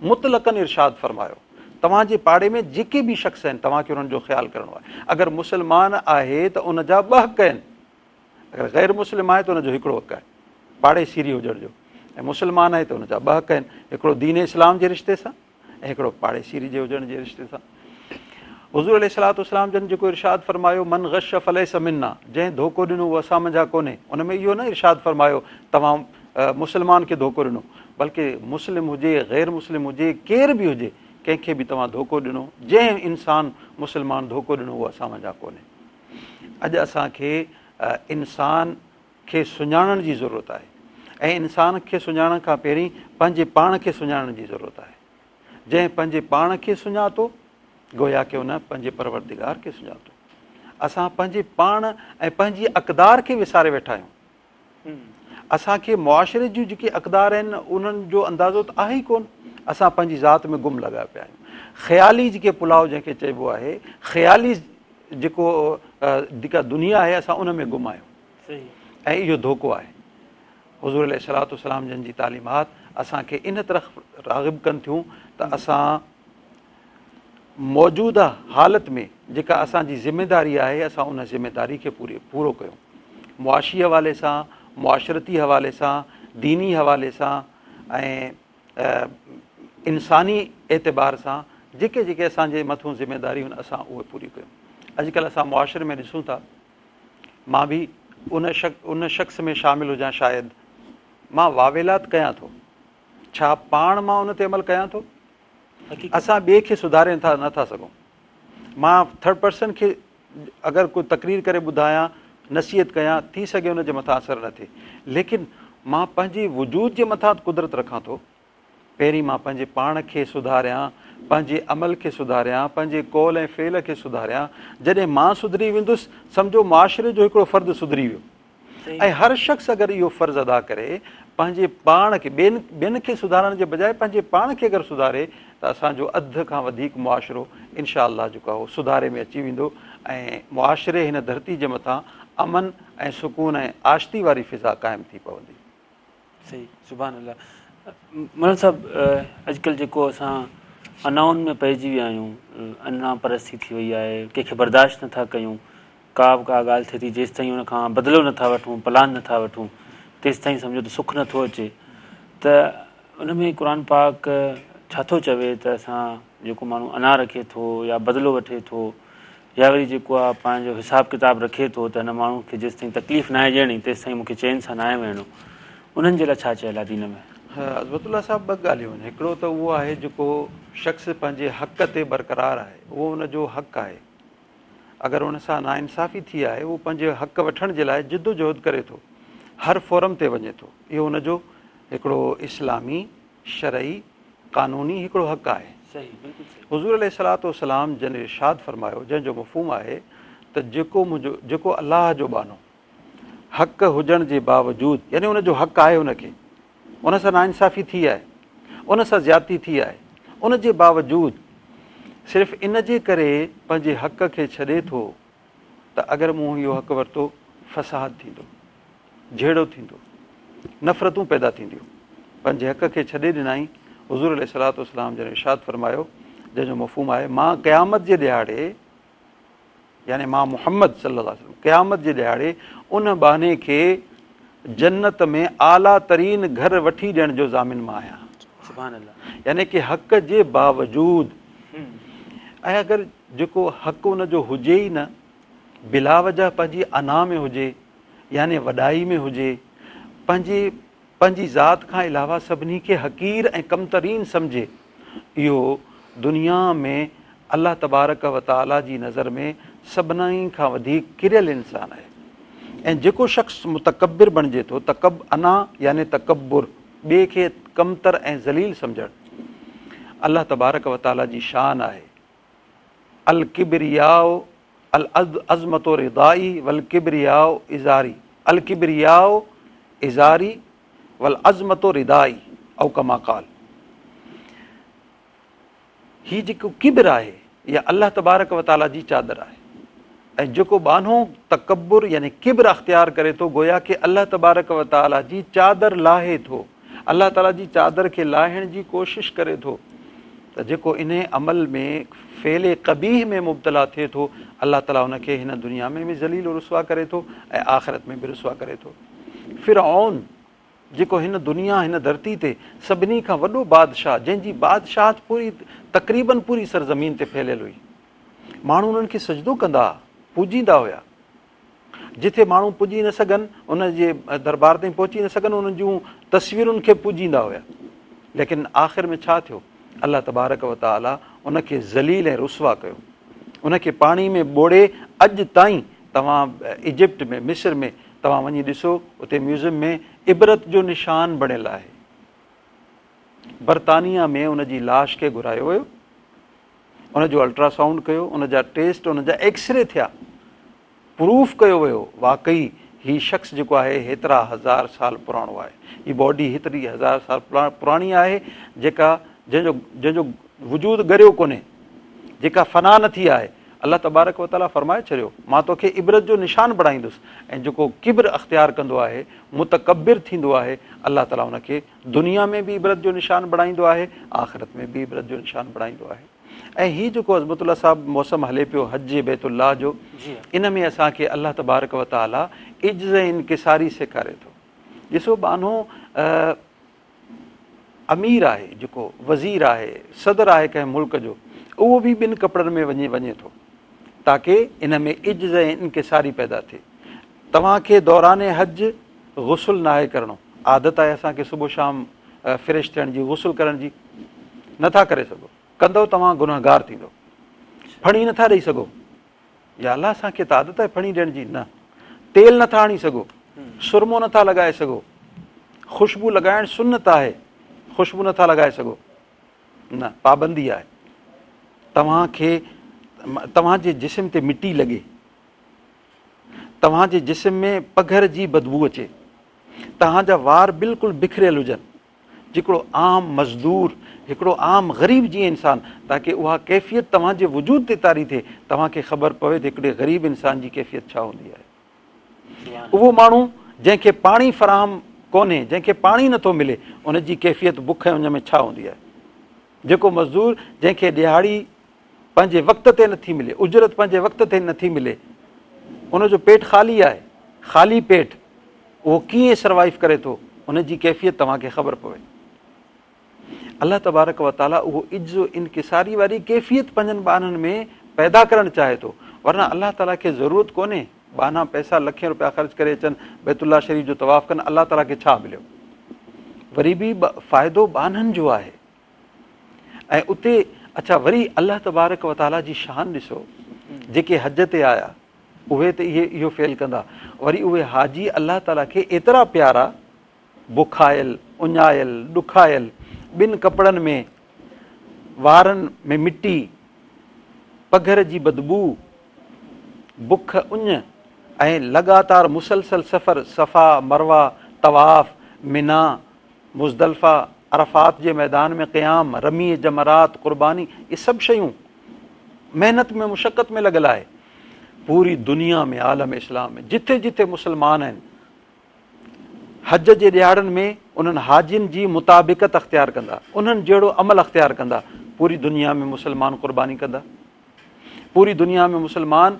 मुतलक़न इरशाद फरमायो तव्हांजे पाड़े में जेके बि शख़्स आहिनि तव्हांखे उन्हनि जो ख़्यालु करिणो आहे। अगरि मुस्लमान आहे त उन जा 2 हक़ आहिनि, अगरि ग़ैर मुस्लिम आहे त उनजो हिकिड़ो हक़ आहे पाड़े सीरी हुजण जो, ऐं मुस्लमान आहे त उनजा 2 हक़ आहिनि, हिकिड़ो दीन इस्लाम जे रिश्ते सां ऐं हिकिड़ो पाड़े सीरी जे हुजण जे रिश्ते सां। हुज़ूर अलैहिस्सलाम जन जेको इरशाद फरमायो मन गश फलैस मिन्ना, जंहिं धोखो ॾिनो उहो असां मंझा कोन्हे, उन में इहो न इरशाद फरमायो तव्हां मुस्लमान खे धोखो ॾिनो, बल्कि मुस्लिम हुजे ग़ैर मुस्लिम हुजे केर बि हुजे कंहिंखे बि तव्हां धोखो ॾिनो, जंहिं इंसान मुस्लमान धोखो ॾिनो उहो असां मंझा कोन्हे। अॼु असांखे इंसान खे सुञाणण जी ज़रूरत आहे ऐं इंसान खे सुञाणण खां पहिरीं पंहिंजे पाण खे सुञाणण जी ज़रूरत आहे। जंहिं पंहिंजे पाण खे सुञातो गोया के उन पंहिंजे परवरदिगार खे सुञातो। असां पंहिंजे पाण ऐं पंहिंजी अक़दार खे विसारे वेठा आहियूं। असांखे मुआशिरे जूं जेके अक़दार आहिनि उन्हनि जो अंदाज़ो त आहे ई कोन, असां पंहिंजी ज़ात में गुम लॻा पिया आहियूं। ख़्याली जेके पुलाव जंहिंखे चइबो आहे, ख़्याली जेको जेका दुनिया आहे असां उन में गुम आहियूं ऐं इहो धोखो आहे। हुज़ूर अलैहिस्सलाम जन जी तालीमात असांखे इन तरफ़ राग़िब कनि थियूं त असां मौजूदा हालत में जेका असांजी ज़िमेदारी आहे असां उन ज़िमेदारी खे पूरो कयूं। मुआशी हवाले सां, मुआशरती हवाले सां, दीनी हवाले सां ऐं इंसानी एतबार सां जेके जेके असांजे मथां ज़िमेदारियूं आहिनि असां उहे पूरियूं कयूं। अॼुकल्ह असां मुआशिरे में ॾिसूं था, मां बि उन शख़्स में शामिलु हुजां, शायदि मां वावेलात कयां थो, छा पाण मां उन ते अमल कयां थो? असां ॿिए खे सुधारे नथा सघूं। मां 3rd पर्सन खे अगरि कोई तकरीर करे ॿुधायां, नसीहत कयां, थी सघे उन जे मथां असरु न थिए, लेकिन मां पंहिंजे वजूद जे मथां कुदरत रखां थो। पहिरीं मां पंहिंजे पाण खे सुधारियां, पंहिंजे अमल खे सुधारियां, पंहिंजे कौल ऐं फेल खे सुधारियां। जॾहिं मां सुधरी वेंदुसि सम्झो मुआशिरे जो हिकिड़ो फ़र्दु सुधरी वियो। ऐं हर शख़्स अगरि इहो फ़र्ज़ु अदा करे पंहिंजे पाण खे ॿियनि खे सुधारण जे बजाए पंहिंजे पाण खे अगरि सुधारे त असांजो अधु खां वधीक मुआशिरो इनशा अल्लाह जेको आहे सुधारे में अची वेंदो ऐं मुआशिरे हिन धरती जे मथां अमन ऐं सुकून ऐं आशिती वारी फ़िज़ा क़ाइमु थी पवंदी।
सही, सुभान अल्लाह। मौलाना साहिबु, अॼुकल्ह जेको असां अनाउनि में पइजी विया आहियूं, अना परस्ती थी वई आहे, कंहिंखे बर्दाश्त नथा कयूं, का ॻाल्हि थिए थी जेसि ताईं हुन खां बदिलो नथा वठूं, प्लान नथा वठूं, तेसि ताईं सम्झो त सुखु नथो अचे। त उन में क़ुर पाक छा थो चवे त असां जेको माण्हू अना रखे थो या बदिलो वठे थो या वरी जेको आहे पंहिंजो हिसाब किताब रखे थो त हिन माण्हू खे जेसि ताईं तकलीफ़ न आहे ॾियणी तेसि ताईं मूंखे चैन सां न आहे वेहणो, उन्हनि जे लाइ छा चयल आहे दीन में?
अज़मतुल्लाह साहिबु 2 ॻाल्हियूं आहिनि। हिकिड़ो त उहो आहे जेको शख़्स पंहिंजे हक़ ते बरक़रार आहे, उहो उनजो हक़ आहे। अगरि उन सां नाइंसाफ़ी थी आहे उहो पंहिंजे हक़ वठण जे लाइ जिदोजहद करे थो, हर फोरम ते वञे थो। इहो उनजो हिकिड़ो इस्लामी शरई क़ानूनी हिकिड़ो हक़ आहे। हुज़ूर अलैहिस्सलाम जन इरशाद फरमायो जंहिंजो मफ़हूम आहे त जेको अलाह जो बानो हक़ हुजण जे बावजूदि, यानी उनजो हक़ आहे, उनखे उन सां नाइंसाफ़ी थी आहे, उन सां ज़्यादती थी आहे, उन जे बावजूदि सिर्फ़ु इन जे करे पंहिंजे हक़ खे छॾे थो त अगरि मूं इहो हक़ वरितो फ़साद थींदो, झेड़ो थींदो, नफ़रतूं पैदा थींदियूं। पंहिंजे हक़ खे छॾे ॾिनाई। हुज़ूर अलैहिस्सलाम जन इरशाद फरमायो जंहिंजो मफ़हूम आहे मां क़यामत जे ॾिहाड़े, यानी मां मुहम्मद सल्लल्लाहु अलैहि वसल्लम क़यामत जे ॾिहाड़े उन बहाने खे जन्नत में आला तरीन घर वठी ॾियण जो ज़ामिन मां आहियां।
सुभान अल्लाह।
यानी कि हक़ जे बावजूदि, ऐं अगरि जेको हक़ उनजो हुजे ई न, बिला वजह पंहिंजी अना में हुजे, यानी वॾाई में हुजे, पंहिंजी ज़ात खां अलावा सभिनी खे हक़ीर ऐं कमतरीन सम्झे, इहो दुनिया में अलाह तबारक व तआला जी नज़र में सभिनी खां वधीक किरियल इंसानु आहे। ऐं जेको शख़्स मुतकबिर बणिजे थो, अना यानी तकबुर, ॿिए खे कमतर ऐं ज़लील सम्झणु, अलाह तबारक व तआला जी शान आहे। अल किबरियाओ अल अज़मतो रिदाई वल किबरियाओ इज़ारी, अल किबरियाओ इज़ारी वल अज़मतो रिदाई औ कमा क़ाल। हीउ जेको किब्र आहे इहा अलाह तबारक व तआला जी चादर आहे। ऐं जेको बानो तकबुर यानी किब्र अख़्तियार करे थो, गोया कि अलाह तबारक व तआला जी चादर लाहे थो, अलाह ताला जी चादर खे लाहिण जी कोशिश करे थो। त जेको इन अमल में फ़ेले क़बीह में मुब्तला थिए थो, अलाह ताला हुनखे हिन दुनिया में बि ज़लील रुसवा करे थो ऐं आख़िरत में बि रुसवा करे थो। फ़िरऔन जेको हिन दुनिया, हिन धरती ते सभिनी खां वॾो बादशाह, जंहिंजी बादशाहत पूरी तक़रीबन पूरी सरज़मीन ते फैलियल हुई, माण्हू उन्हनि खे सजदो कंदा, पूजींदा हुया। जिथे माण्हू पुॼी न सघनि, उन जे दरबार ताईं पहुची न सघनि, उन्हनि जूं तस्वीरुनि खे पूजींदा हुया। लेकिन आख़िर में छा थियो? अलाह तबारक व तआला उनखे ज़लील ऐं रुसवा कयो, उनखे पाणी में ॿोड़े। अॼु ताईं तव्हां इजिप्ट में, मिस्र में तव्हां वञी ॾिसो, उते म्यूज़ियम में इबरत जो निशान बणियल आहे। बर्तानिया में उनजी लाश खे घुरायो वियो, उनजो अल्ट्रासाउंड कयो, उनजा टेस्ट, उनजा एक्सरे थिया, प्रूफ कयो वियो वाक़ई हीउ शख़्स जेको आहे हेतिरा हज़ार साल पुराणो आहे, हीअ बॉडी हेतिरी हज़ार साल पुराणी आहे, जंहिंजो वजूद ॻरियो कोन्हे, जेका फ़ना न थी आहे। अलाह तबारक व तआला फ़रमाए छॾियो, मां तोखे इबरत जो निशान बणाईंदुसि। ऐं जेको किब्र अख़्तियार कंदो आहे, मुतकबिर थींदो आहे, अलाह ताला हुनखे दुनिया में बि इबरत जो निशान बणाईंदो आहे, आख़िरत में बि इबरत जो निशान बणाईंदो आहे। ऐं हीउ जेको अज़मतुल्लाह साहिब मौसम हले पियो हज बैतुल्लाह जो, इन में असांखे अलाह तबारक व तआला इज्ज़ ऐं इनकिसारी सेखारे थो। ॾिसो, बानो अमीर आहे, जेको वज़ीर आहे, सदर आहे कंहिं मुल्क जो, उहो बि ॿिनि कपिड़नि में वञे थो, ताकी इन में इज्ज़ ऐं इनकिसारी पैदा थिए। तव्हांखे दौरान हज गुस्ल न आहे करिणो, आदत आहे असांखे सुबुह शाम फ्रेश थियण जी, गुस्ल करण जी, नथा करे सघो, कंदव तव्हां गुनहगार थींदो। फणी नथा ॾेई सघो, या अलाह असांखे त आदत आहे फणी ॾियण जी, न। तेल नथा हणी सघो, सुरमो नथा लॻाए सघो, ख़ुशबू लॻाइण सुन्नत आहे, ख़ुशबू नथा लॻाए सघो, न, पाबंदी आहे। तव्हांखे तव्हांजे जिस्म ते मिटी लॻे, तव्हांजे जिस्म में पघर जी बदबू अचे, तव्हांजा वार बिल्कुलु बिखरियल हुजनि, हिकिड़ो आम मज़दूर, हिकिड़ो आम ग़रीब जीअं इंसानु, ताकी उहा कैफ़ियत तव्हांजे वजूद ते तारी थिए, तव्हांखे ख़बर पवे त हिकिड़े ग़रीब इंसान जी कैफ़ियत छा हूंदी आहे। उहो माण्हू जंहिंखे पाणी फ़राहम कोन्हे, जंहिंखे पाणी नथो मिले, उनजी कैफ़ियत बुख ऐं उन में छा हूंदी आहे। जेको मज़दूर जंहिंखे ॾियाड़ी पंहिंजे वक़्त ते नथी मिले, उजरत पंहिंजे वक़्त ते नथी मिले, उनजो पेट ख़ाली आहे, ख़ाली पेट, उहो कीअं सर्वाइव करे थो, उनजी कैफ़ियत तव्हांखे ख़बर पवे। अलाह तबारक व तआला उहो इज्ज़ इनकिसारी वारी कैफ़ियत पंहिंजनि ॿारनि में पैदा करणु चाहे थो, वरना अलाह ताला खे ज़रूरत कोन्हे बाना पैसा लखें रुपया ख़र्च करे अचनि, बैतुल्लाह शरीफ़ जो तवाफ़ कनि, अलाह ताला खे छा मिलियो? वरी बि फ़ाइदो बाननि जो आहे। ऐं उते अच्छा, वरी अलाह तबारक व तआला जी शान ॾिसो, जेके हज ते आया उहे त इहो फ़ेल कंदा, वरी उहे हाजी अलाह ताला खे एतिरा प्यारा, बुखायल, उञायल, ॾुखायल, ॿिनि कपिड़नि में, वारनि में मिटी, पघर जी बदबू, बुख उञ, ऐं लगातार मुसलसल सफ़र, सफ़ा मरवा, तवाफ़, मिना, मुज़दलिफ़ा, अरफ़ात जे मैदान में क़याम, रमी जमरात, क़ुर्बानी, ये सभु शयूं महिनत में, मुशक़त में लॻल आहे। पूरी दुनिया में, आलम इस्लाम में जिथे जिथे मुसलमान आहिनि, हज जे ॾियारनि में उन्हनि हाजियुनि जी मुताबिक़त अख़्तियार कंदा, उन्हनि जहिड़ो अमल अख़्तियार कंदा। पूरी दुनिया में मुसलमान क़ुर्बानी कंदा, पूरी दुनिया में मुसलमान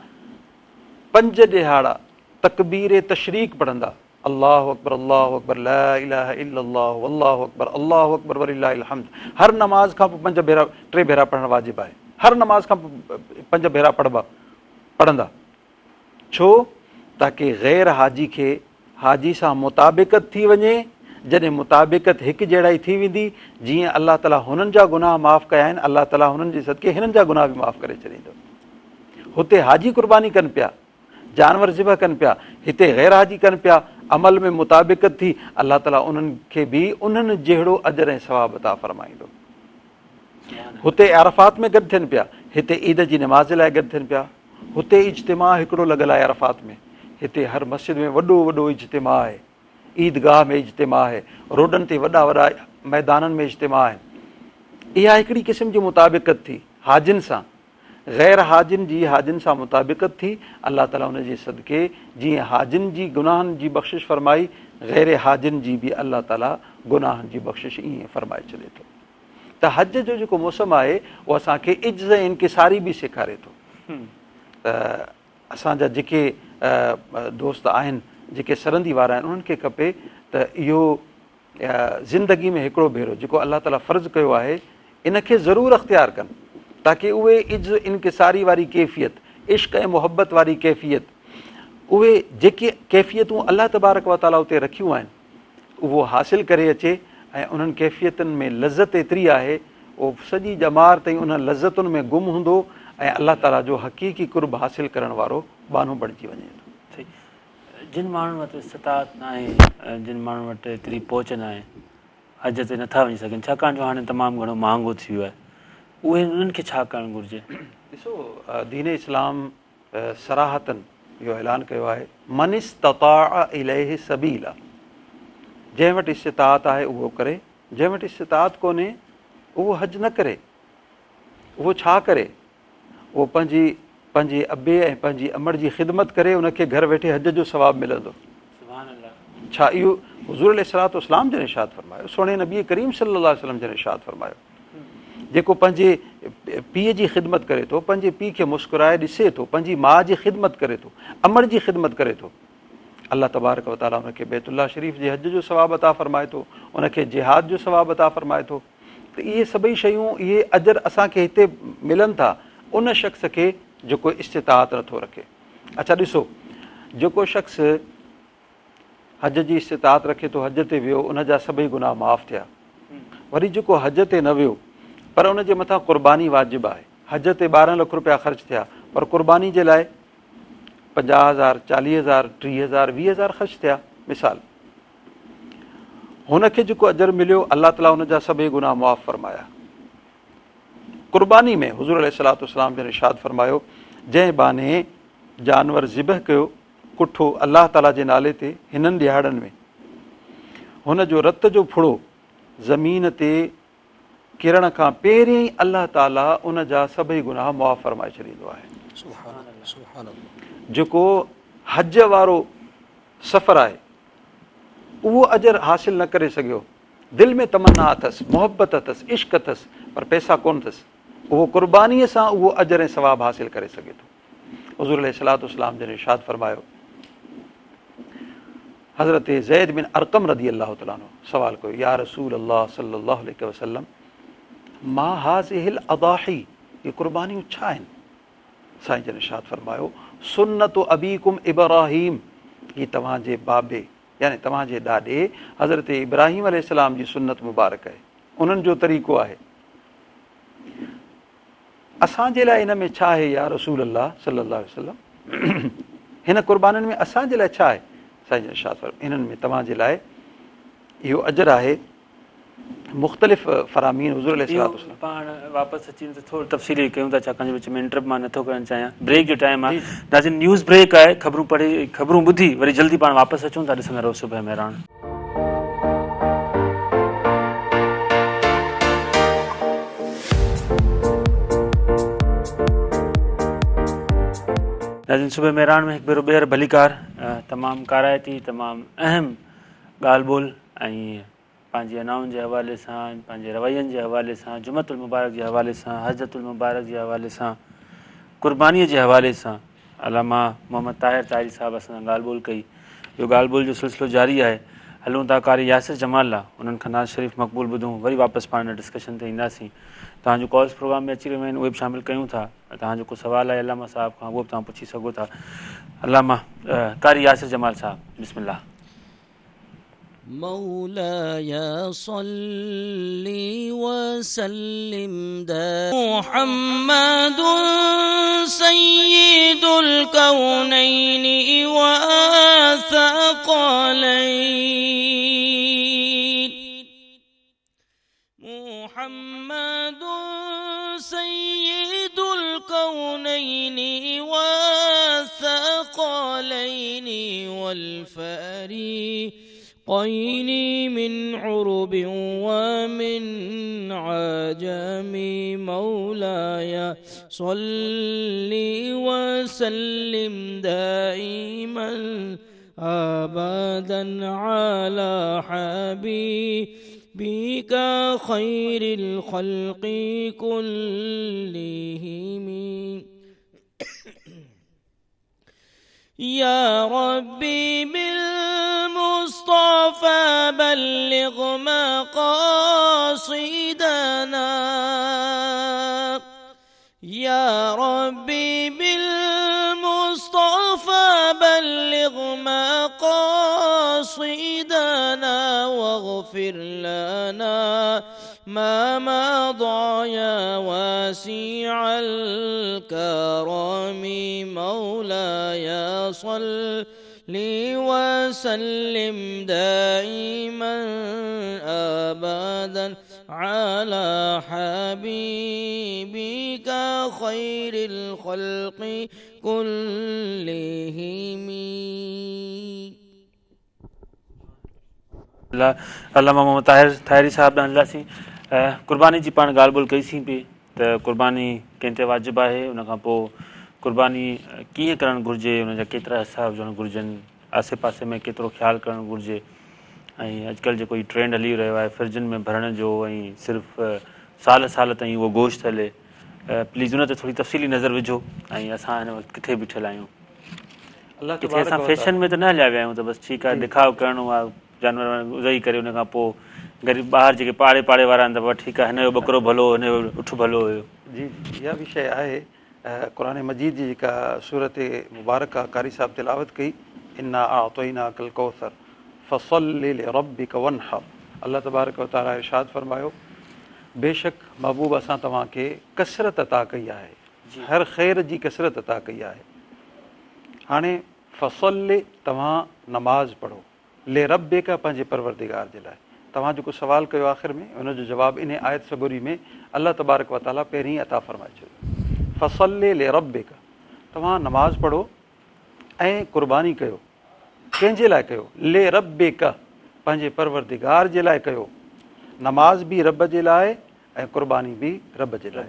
5 ॾिहाड़ा तकबीर तशरीक पढ़ंदा, अल्लाहु अकबर, अल्लाहु अकबर, ला इलाहा इल्लल्लाह, वल्लाहु अकबर, अल्लाहु अकबर, वलिल्लाहिल हम्द। हर नमाज खां पोइ 3 भेरा पढ़णु वाजिब आहे, हर नमाज खां पोइ 5 भेरा पढ़ंदा। छो? ताकी ग़ैर हाजी खे हाजी सां मुताबिक़त थी वञे, जॾहिं मुताबिक़त हिकु जहिड़ा ई थी वेंदी, जीअं अलाह ताला हुननि जा गुनाह माफ़ु कया आहिनि, अलाह ताला हुननि जे सदके हिननि जा गुनाह बि माफ़ु करे छॾींदो। हुते हाजी कुर्बानी कनि पिया, जानवर ज़िबह कनि पिया, हिते गैर हाजी कनि पिया, अमल में मुताबिक़त थी, अलाह ताला उन्हनि खे बि उन्हनि जहिड़ो अजर ऐं सवाब अता फरमाईंदो। हुते अरफ़ात में गॾु थियनि पिया, हिते ईद जी नमाज़ लाइ गॾु थियनि पिया। हुते इज्तिमा हिकिड़ो लॻल आहे अरफ़ात में, हिते हर मस्जिद में वॾो वॾो इज्तिमा आहे, ईदगाह में इज्तिमा आहे, रोडनि ते वॾा वॾा मैदाननि में इज्तिमा आहिनि। इहा हिकिड़ी क़िस्म जी मुताबिक़त थी हाजिनि सां। गैर हाजिनि जी हाजिनि सां मुताबिक़त थी, अलाह ताला उन जे सदके जीअं हाजिनि जी गुनाहनि जी बख़्शिश फरमाई, गैर हाजिनि जी बि अलाह ताला गुनाहनि जी बख़्शिश ईअं फरमाए छॾे थो। त हज जो जेको मौसमु आहे उहो असांखे इज़्ज़त ऐं इनकिसारी बि सेखारे थो। त असांजा जेके दोस्त आहिनि, जेके सरंदी वारा आहिनि, उन्हनि खे खपे त इहो ज़िंदगी में हिकिड़ो भेरो जेको अलाह ताला फ़र्ज़ु कयो आहे, इनखे ज़रूरु अख़्तियार कनि, ताकी उहे इज़्ज़त इनकिसारी वारी कैफ़ियत, इश्क़ ऐं मुहबत वारी कैफ़ियत, उहे जेके कैफ़ियतूं अलाह तबारक व ताला उते रखियूं आहिनि, उहो हासिलु करे अचे। ऐं उन्हनि कैफ़ियतुनि में लज़त एतिरी आहे, उहो सॼी ॼमार ताईं उन्हनि लज़तुनि में गुम हूंदो ऐं अलाह ताला जो हक़ीक़ी कुर्ब हासिलु करण वारो बानो बणिजी वञे थो।
जिन माण्हुनि वटि इस्तिताअत न आहे, जिन माण्हुनि वटि एतिरी पहुच न आहे, हज ते नथा वञी सघनि, छाकाणि जो हाणे तमामु घणो महांगो थी वियो आहे, उहे उन्हनि खे छा करणु घुरिजे?
ॾिसो, दीन इस्लाम सराहतन इहो ऐलान कयो आहे, मन इस्तताअ इलैहि सबीला, जंहिं वटि इस्तिताअत आहे उहो करे, जंहिं वटि इस्तिताअत कोन्हे उहो हज न करे। उहो छा करे? उहो पंहिंजे अबे ऐं पंहिंजी अमड़ जी ख़िदमत करे, उनखे घर वेठे हज जो सवाबु मिलंदो। छा इहो हुज़ूर अलैहिस्सलातु वस्सलाम जन इरशाद फरमायो, सोणे नबी करीम सल्लल्लाहु अलैहि वसल्लम जन इरशाद फरमायो, जेको पंहिंजे पीउ जी ख़िदमत करे थो, पंहिंजे पीउ खे मुस्कुराए ॾिसे थो, पंहिंजी माउ जी ख़िदमत करे थो, अमड़ जी ख़िदमत करे थो, अलाह तबारक व ताला उनखे बैतुल्लाह शरीफ़ जे हज जो सवाबु अता फरमाए थो, उनखे जिहाद जो सवाबु अता फरमाए थो। त इहे सभई शयूं, इहे अजर असांखे हिते मिलनि था उन शख़्स खे जेको इस्तिताअत नथो रखे। अच्छा ॾिसो, जेको शख़्स हज जी इस्तिताअत रखे थो, हज ते वियो, उनजा सभई गुनाह माफ़ थिया। वरी जेको हज ते न वियो पर उनजे मथां क़ुर्बानी वाजिबु आहे, हज ते 12 लख रुपया ख़र्च थिया, पर क़ुर्बानी जे लाइ 50,000, 40,000, 30,000, 20,000 ख़र्च थिया मिसाल, हुनखे जेको अजर मिलियो, अलाह ताला हुनजा सभई गुनाह मुआफ़ फरमाया। क़ुर्बानी में हुज़ूर अलैहिस्सलातु वस्सलाम जन इरशाद फरमायो, जंहिं बाने जानवर ज़िबह कयो कुठो अलाह ताला जे नाले ते हिननि ॾियारनि में, हुनजो रत जो फुड़ो ज़मीन ते किरण खां पहिरियों ई अलाह ताला उन जा सभई गुनाह मुआफ़ फरमाए छॾींदो आहे। जेको हज वारो सफ़र आहे उहो अजर हासिल न करे सघियो, दिलि में तमन्ना अथसि, मुहबत अथसि, इश्क अथसि, पर पैसा कोन अथसि, उहो क़ुर्बानीअ सां उहो अजर ऐं सवाबु हासिल करे सघे थो। हुज़ूर अलैहिस्सलातु वस्सलाम जन इरशाद फरमायो, हज़रत ज़ैद बिन अरक़म रज़ी अल्लाह तआला अन्हु सवाल कयो, या रसूल अल्लाह सल्लल्लाहु अलैहि वसल्लम, मा हाज़िहिल अदाही, ये क़ुर्बानियूं छा आहिनि? साईं जन इरशाद फरमायो, सुन्नत अबीकुम इब्राहीम, ही तव्हांजे बाबे यानी तव्हांजे ॾाॾे हज़रत इब्राहीम अलैहिस्सलाम जी सुन्नत मुबारक आहे, उन्हनि जो तरीक़ो आहे। असांजे लाइ इन में छा आहे या रसूल अल्लाह सल्लल्लाहु अलैहि वसल्लम, हिन क़ुर्बानियुनि में असांजे लाइ छा आहे? साईं जन इरशाद फरमायो, इन्हनि में तव्हांजे लाइ इहो अजर आहे मुख़्तलिफ़ फ़रामीन। हुज़ूर अलैहिस्सलातु वस्सलाम
पाण वापसि अची त थोरो तफ़सीली कयूं था, छाकाणि विच में इंटरप्ट मां नथो करणु चाहियां, ब्रेक जो टाइम आहे। नाज़रीन, न्यूज़ ब्रेक आहे, ख़बरूं पढ़ी ख़बरूं ॿुधी वरी जल्दी पाण वापसि अचूं था। ॾिसंदा रहो सुबह मेहरान। नाज़रीन, सुबह मेहरान में हिकु भेरो ॿीहर भलीकार, तमामु काराइती, तमामु अहम ॻाल्हि ॿोल ऐं पंहिंजी अनाउनि जे हवाले सां, पंहिंजे रवैयनि जे हवाले सां, जुमतुल मुबारक जे हवाले सां, हजतुल मुबारक जे हवाले सां, क़ुर्बानीअ जे हवाले सां अलामा मोहम्मद ताहिर ताहिरी साहिबु असां सां ॻाल्हि ॿोल कई। इहो ॻाल्हि ॿोल जो सिलसिलो जारी आहे। हलूं था कारी यासिर जमाल लाइ, उन्हनि खां नाज़ शरीफ़ मक़बूल ॿुधूं, वरी वापसि पाण डिस्कशन ते ईंदासीं। तव्हांजो कॉल्स प्रोग्राम में अची रहिया आहिनि, उहे बि शामिलु कयूं था। तव्हांजो को सुवालु आहे अलामा साहिब खां, उहो बि तव्हां पुछी सघो था। अलामा कारी यासिर जमाल साहिबु, बिस्मिल्लाह।
مولاي صل وسلم محمد سيد الكونين والثقلين محمد سيد الكونين والثقلين والفريقين من عرب ومن عجم مولاي صل وسلم دائما أبدا على حبيبك خير الخلق كلهم يا ربي بالمصطفى بلغ مقاصدنا يا ربي بالمصطفى بلغ مقاصدنا واغفر لنا ما مضى يا واسع الكرم مولاي صل وسلم دائما أبدا على حبيبك خير الخلق كلهم
अल्लामा मोहम्मद ताहिरी साहब ॾांहुं हलंदासीं। क़ुर्बानी जी पाण ॻाल्हि ॿोल्हि कईसीं पई त क़ुर्बानी कंहिं ते वाजिबु आहे, उनखां पोइ क़ुर्बानी कीअं करणु घुरिजे, उनजा केतिरा हिसा हुजणु घुरिजनि, आसे पासे में केतिरो ख़्यालु करणु घुरिजे। ऐं अॼुकल्ह जेको ई ट्रेंड हली रहियो आहे फ्रिजनि में भरण जो ऐं सिर्फ़ु साल साल ताईं उहो गोश्त हले, प्लीज़ उन ते थोरी तफ़सीली नज़र विझो। ऐं असां हिन वक़्तु किथे बीठल आहियूं, किथे असां फैशन में त न हलिया विया आहियूं त बसि ठीकु आहे ॾेखाव करिणो आहे जानवर उज़ई करे, उनखां पोइ ग़रीब ॿाहिरि जेके पाड़े वारा आहिनि त पोइ ठीकु आहे हिन जो ॿकरो भलो, हिन जो उठ भलो हुयो।
जी जी इहा बि शइ आहे। क़ुरान मजीद जी जेका सूरत मुबारक कारी साहिब तिलावत कई, इन्ना आतोइना कल कौसर फसल्लि लिरब्बिक वनहर, अल्लाह तबारक व तआला इरशाद फरमायो बेशक महबूब असां तव्हांखे कसरत अता कई आहे, हर ख़ैर जी कसरत अता कई आहे। हाणे फसल्लि तव्हां नमाज़ पढ़ो, ले रब्बिक पंहिंजे परवरदिगार जे लाइ। तव्हां जेको सुवालु कयो आख़िर में हुनजो जवाबु इन आयत सगोरी में अल्लाह तबारक व तआला पहिरीं अता फ़रमाए छॾियो, फसल्लि ले रब्बिक, तव्हां नमाज़ पढ़ो ऐं क़ुर्बानी कयो। कंहिंजे लाइ कयो? ले रब्बिक, पंहिंजे परवरदिगार जे लाइ कयो। नमाज़ बि रब जे लाइ ऐं क़ुर्बानी बि रब जे लाइ।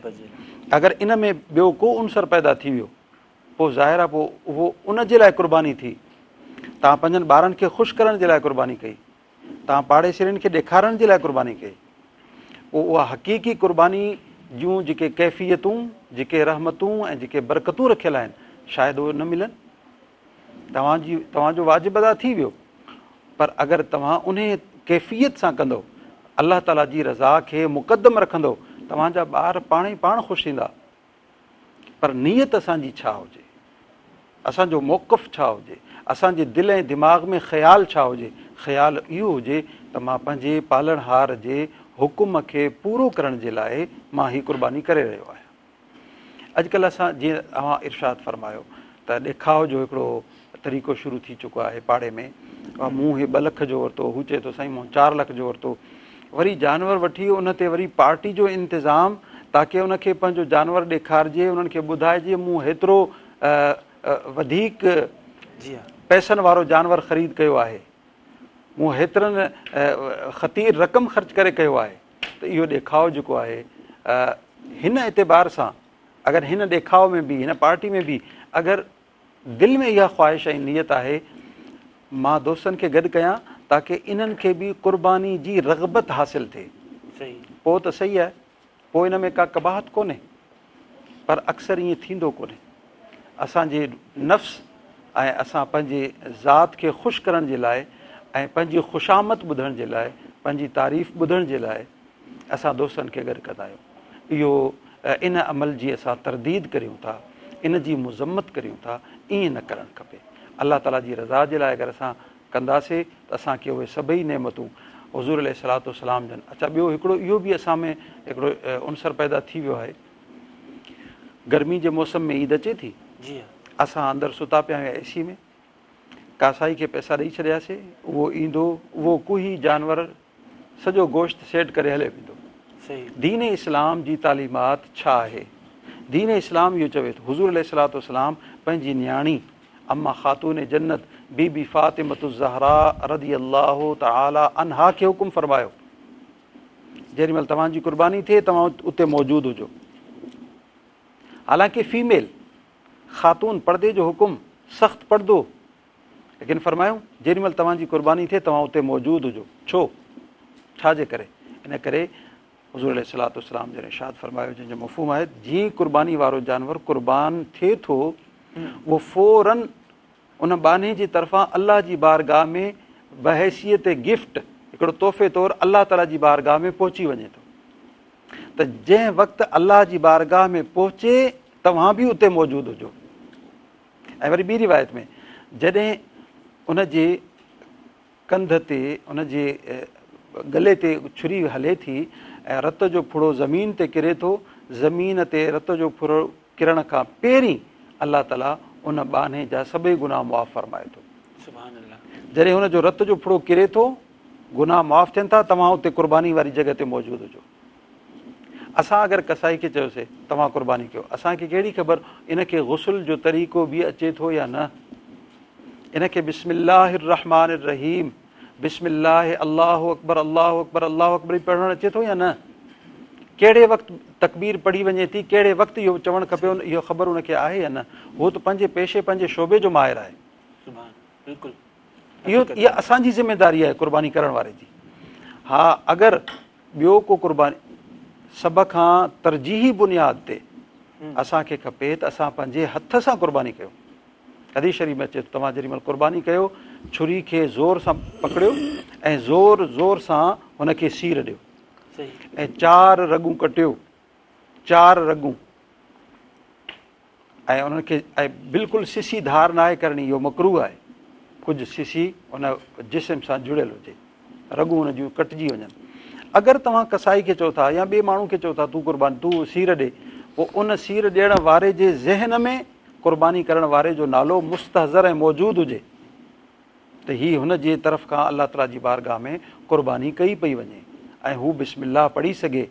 अगरि इन में ॿियो को उनसर पैदा थी वियो पोइ ज़ाहिर आहे पोइ उहो उन जे लाइ क़ुर्बानी थी। तव्हां पंहिंजनि ॿारनि खे ख़ुशि करण जे लाइ क़ुर्बानी कई, तव्हां पाड़ेसिरनि खे ॾेखारण जे लाइ क़ुर्बानी कई, पोइ उहा हक़ीक़ी क़ुर्बानी जूं जेके कैफ़ियतूं, जेके रहमतूं ऐं जेके बरकतूं रखियल आहिनि शायदि उहे न मिलनि। तव्हांजो वाजिबु अदा थी वियो, पर अगरि तव्हां उन कैफ़ियत सां कंदो, अलाह ताला जी रज़ा खे मुक़दम रखंदो, तव्हांजा ॿार पाण ई पाण ख़ुशि थींदा। पर नियत असांजी छा हुजे, असांजो मौक़िफ़ छा हुजे, असांजे दिलि ऐं दिमाग़ में ख़्यालु छा हुजे। ख़्यालु इहो हुजे त मां पंहिंजे पालणहार जे हुकुम खे पूरो करण जे लाइ मां हीअ क़ुर्बानी करे रहियो आहियां। अॼुकल्ह असां जीअं तव्हां इरशाद फरमायो त ॾेखाव जो हिकिड़ो तरीक़ो शुरू थी चुको आहे पाड़े में, मूं हे 2 लख जो वरितो, हू चए थो साईं मूं 4 लख जो वरितो, वरी जानवर वठी उन ते वरी पार्टी जो इंतिज़ाम ताकी उनखे पंहिंजो जानवर ॾेखारिजे, उन्हनि खे ॿुधाइजे मूं हेतिरो वधीक पैसनि वारो जानवर ख़रीद कयो आहे, मूं हेतिरनि ख़तीर रक़म ख़र्च करे कयो आहे। त इहो ॾेखाव जेको आहे हिन एतबार सां, अगरि हिन ॾेखाव में बि, हिन पार्टी में बि अगरि दिलि में इहा ख़्वाहिश ऐं नियत आहे मां दोस्तनि खे गॾु कयां ताकी इन्हनि खे बि क़ुर्बानी जी रग़बत हासिलु थिए, पोइ त सही आहे, पोइ इन में का कबाहत कोन्हे। पर अक्सर ईअं थींदो कोन्हे। असांजे नफ़्स ऐं असां पंहिंजे ज़ात खे ख़ुशि करण जे लाइ ऐं पंहिंजी ख़ुशामद ॿुधण जे लाइ, पंहिंजी तारीफ़ ॿुधण जे लाइ असां दोस्तनि खे गॾु कंदा आहियूं। इहो इन अमल जी असां तरदीद करियूं था, इन जी मुज़म्मत करियूं था, ईअं न करणु खपे। अलाह ताला जी रज़ा जे लाइ अगरि असां कंदासीं त असांखे उहे सभई नेमतूं हुज़ूर अलैहिस्सलातु वस्सलाम जन। अच्छा, ॿियो हिकिड़ो इहो बि असां में हिकिड़ो उनसर पैदा थी वियो आहे। गर्मी जे मौसम में ईद अचे थी, असां अंदरि सुता पिया आहियूं एसी में, कासाई खे पैसा ॾेई छॾियासीं, उहो ईंदो, उहो कोई जानवर सॼो गोश्त सेट करे हले वेंदो। दीन इस्लाम जी तालीमात छा आहे? दीन इस्लाम इहो चवे थो, हुज़ूर अलैहिस्सलातु वस्सलाम पंहिंजी न्याणी अम्मा ख़ातून जन्नत बीबी फ़ातिमतु ज़हरा रज़ियल्लाहु तआला अन्हा खे हुकुम फरमायो, जेॾी महिल तव्हांजी क़ुर्बानी थिए तव्हां उते मौजूदु हुजो। हालांकि फीमेल ख़ातून पर्दे जो हुकुम सख़्तु पर्दो, लेकिन फरमायूं जेॾी महिल तव्हांजी क़ुर्बानी थिए तव्हां उते मौजूदु हुजो। छो? छाजे करे? इन करे हुज़ूर अलैहिस्सलातु वस्सलाम जन इरशाद फरमायो, जंहिंजो मफ़हूम आहे जीअं क़ुर्बानी वारो जानवर क़ुर्बान थिए थो, उहो फ़ौरन उन बाने जी तरफ़ां अलाह जी बारगाह में बहैसियत गिफ्ट हिकिड़ो तोहफ़े तौरु अलाह ताला जी बारगाह में पहुची वञे थो। त जंहिं वक़्तु अलाह जी बारगाह में पहुचे तव्हां बि उते मौजूदु हुजो। ऐं वरी ॿी रिवायत में जॾहिं उन जे कंध ते, उन जे गले ते छुरी हले थी ऐं रत जो फुड़ो ज़मीन ते किरे थो, ज़मीन ते रत जो फुड़ो किरण खां पहिरीं अलाह ताला उन बाने जा सभई गुनाह मुआफ़ फरमाए थो। जॾहिं हुन जो रत जो फुड़ो किरे थो, गुनाह मुआफ़ थियनि था, तव्हां उते क़ुर्बानी वारी जॻह ते मौजूदु हुजो। असां अगरि कसाई खे चयोसीं तव्हां क़ुर्बानी कयो, असांखे कहिड़ी ख़बर इनखे गुस्ल जो तरीक़ो बि अचे थो या न? इनखे बिस्मिल्लाहिर रहमानिर रहीम, बिस्मिल्लाह अल्लाहु अकबर अल्लाहु अकबर अल्लाहु अकबर पढ़णु अचे थो या न? कहिड़े वक़्तु तकबीर पढ़ी वञे थी, कहिड़े वक़्तु इहो चवणु खपे, इहो ख़बर उनखे आहे या न? उहो त पंहिंजे पेशे पंहिंजे शोबे जो माहिर आहे। इहा असांजी ज़िमेदारी आहे क़ुर्बानी करण वारे जी। हा, अगरि ॿियो को क़ुर्बानी सभ खां तरजीही बुनियाद ते असांखे खपे त असां पंहिंजे हथ सां क़ुर्बानी कयूं। हदीस शरीफ़ में अचे थो, तव्हां जेॾी महिल क़ुर्बानी कयो, छुरी खे ज़ोर सां पकड़ियो ऐं ज़ोर ज़ोर सां हुनखे सीर ॾियो ऐं 4 रगूं कटियो, 4 रगूं, ऐं उनखे ऐं बिल्कुलु सिसी धार न आहे करणी, इहो मकरूह आहे। कुझु सिसी उन जिस्म सां जुड़ियल हुजे, रगूं उन जूं कटिजी वञनि। अगरि तव्हां कसाई खे चओ था या ॿिए माण्हू खे चओ था तूं क़ुर्बानी तूं सीर ॾे, पोइ उन सीर ॾियण वारे जे ज़हन में क़ुर्बानी करण वारे जो नालो मुस्तहज़र ऐं मौजूदु हुजे त हीअ हुन जे तरफ़ खां अलाह ताला जी बारगाह में क़ुर्बानी कई पई वञे ऐं हू बिस्मिल्लाह पढ़ी सघे,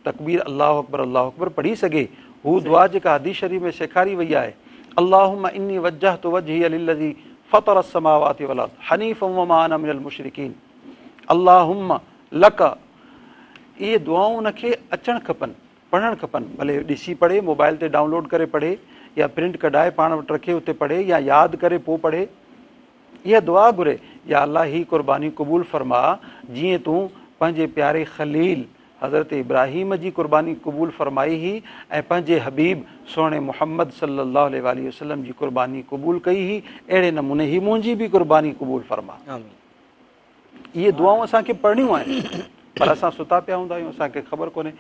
तकबीर अल्लाहु अकबर पढ़ी सघे। हू दुआ जेका हदीस शरीफ़ में सेखारी वई आहे, अल्लाहुम्मा इन्नी वज्जहतु वजहिया लिल्लज़ी फ़तरा अस्समावाति वल अर्द हनीफ़न वमा अना मिनल मुशरिकीन अल्लाहुम्मा लक। इहे दुआऊं उनखे अचणु खपनि, पढ़णु खपनि, भले ॾिसी पढ़े, मोबाइल ते डाउनलोड करे पढ़े या प्रिंट कढाए पाण वटि रखे उते पढ़े या यादि करे पोइ पढ़े। इहा दुआ घुरे, या अलाह ही क़ुर्बानी क़बूल फरमा जीअं तूं पंहिंजे प्यारे ख़लील हज़रत इब्राहीम जी क़ुर्बानी क़बूल फरमाई हुई ऐं पंहिंजे हबीब सोणे मुहम्मद सल्लल्लाहु अलैहि वसल्लम जी क़ुर्बानी क़बूल कई हुई, अहिड़े नमूने ही मुंहिंजी बि क़ुर्बानी क़बूल फरमा। इहे दुआऊं असांखे पढ़णियूं आहिनि, पर असां सुता पिया हूंदा आहियूं, असांखे ख़बर कोन्हे।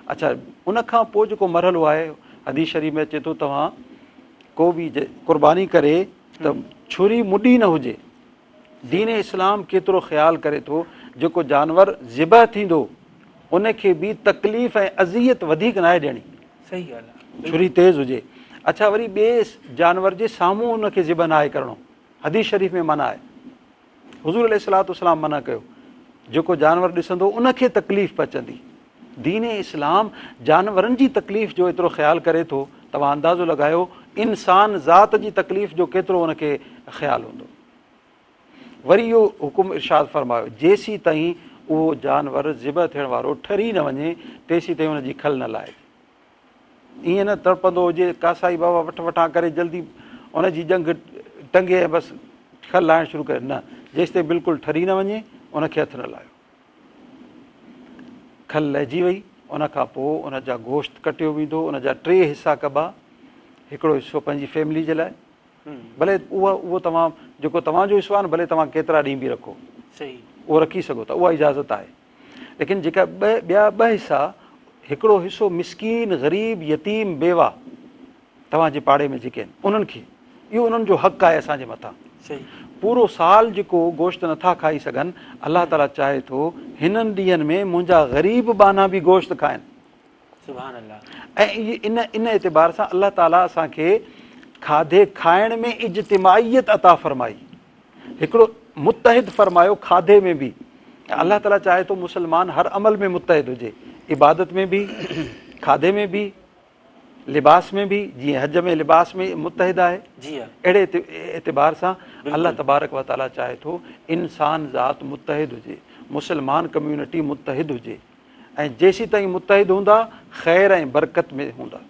अच्छा, उनखां पोइ जेको मरहलो आहे, हदीस शरीफ़ में अचे थो तव्हां को बि क़ुर्बानी करे त छुरी मुॾी न हुजे। दीन इस्लाम केतिरो ख़्यालु करे थो, जेको जानवर ज़िबह थींदो उनखे बि तकलीफ़ ऐं अज़ियत वधीक न आहे ॾियणी।
सही ॻाल्हि आहे,
छुरी तेज़ हुजे। अच्छा, वरी ॿिए जानवर जे साम्हूं उनखे ज़िबह न आहे करिणो, हदीस शरीफ़ में मना आहे। हुज़ूर अलैहिस्सलातु वस्सलाम मना कयो, जेको जानवर ॾिसंदो उनखे तकलीफ़ पहुचंदी। दीन इस्लाम जानवरनि जी तकलीफ़ जो एतिरो ख़्यालु करे थो, तव्हां अंदाज़ो लॻायो इंसान ज़ात जी तकलीफ़ जो केतिरो उनखे ख़्यालु हूंदो। वरी इहो हुकुम इरशाद फरमायो, जेसीं ताईं उहो जानवर ज़िबह थियण वारो ठरी न वञे तेसीं ताईं हुनजी खल न लाहे। ईअं न तड़पंदो हुजे, कासाई बाबा वठ वठां करे जल्दी हुनजी जंग टंगे ऐं बसि खल लाहिणु शुरू करे, न, जेसि ताईं बिल्कुलु ठरी न वञे उनखे हथु न लाहियो। खल लहिजी वई, उनखां पोइ उनजा गोश्त कटियो वेंदो, उनजा 3 हिसा कबा, हिकिड़ो हिसो पंहिंजी फैमिली जे लाइ, भले उहो तव्हां जेको तव्हांजो हिसो आहे न, भले तव्हां केतिरा ॾींहं बि रखो,
सही,
उहो रखी सघो था, उहा इजाज़त आहे। लेकिन जेका ॿिया 2 हिसा, हिकिड़ो हिसो मिसकीन ग़रीब यतीम बेवा तव्हांजे पाड़े में जेके आहिनि उन्हनि खे, इहो उन्हनि जो हक़ु आहे असांजे मथां। पूरो साल जेको गोश्त नथा खाई सघनि, अलाह ताला चाहे थो हिननि ॾींहंनि में मुंहिंजा ग़रीब बाना बि गोश्त खाइनि।
सुभान अल्लाह।
ऐं इन एतिबार सां अलाह ताला असांखे खाधे खाइण में इज्तिमाइयत अता फ़रमाई, हिकिड़ो मुतहिद फ़रमायो खाधे में बि। अलाह ताला चाहे थो मुस्लमान हर अमल में मुतहिद हुजे, इबादत में बि, खाधे में बि, लिबास में बि। जीअं हज में लिबास में मुतहिद आहे, अहिड़े एतिबार सां अलाह तबारक व ताला चाहे थो इंसान ज़ात मुतहिद हुजे, मुस्लमान कम्यूनिटी मुतहिद हुजे। ऐं जेसीं ताईं मुतहिद हूंदा ख़ैर ऐं बरकत में हूंदा।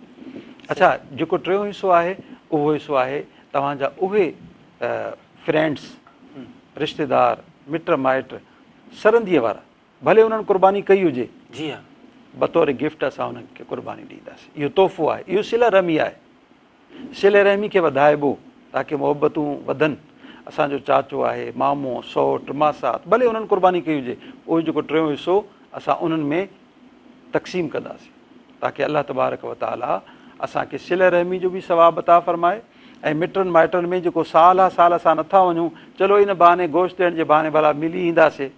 अच्छा, जेको टियों हिसो आहे उहो हिसो आहे तव्हांजा उहे फ्रेंड्स, रिश्तेदार, मिट माइट, सरंदीअ वारा, भले उन्हनि क़ुर्बानी कई हुजे,
जी हा,
बतौर गिफ्ट असां उन्हनि खे क़ुर्बानी ॾींदासीं। इहो तोहफ़ो आहे, इहो सिला रहमी आहे। सिले रहमी खे वधाइबो ताकी मोहबतूं वधनि। असांजो चाचो आहे, मामो, सौटु, मासात, भले उन्हनि क़ुर्बानी कई हुजे, उहो जेको टियों हिसो असां उन्हनि में तक़सीम कंदासीं ताकी अलाह तबारक व ताला असांखे सिले रहमी जो बि सवाबु अता फ़रमाए। ऐं मिटनि माइटनि में जेको साल आहे साल असां नथा वञूं, चलो इन बहाने गोश्त ॾियण जे बहाने भला मिली ईंदासीं,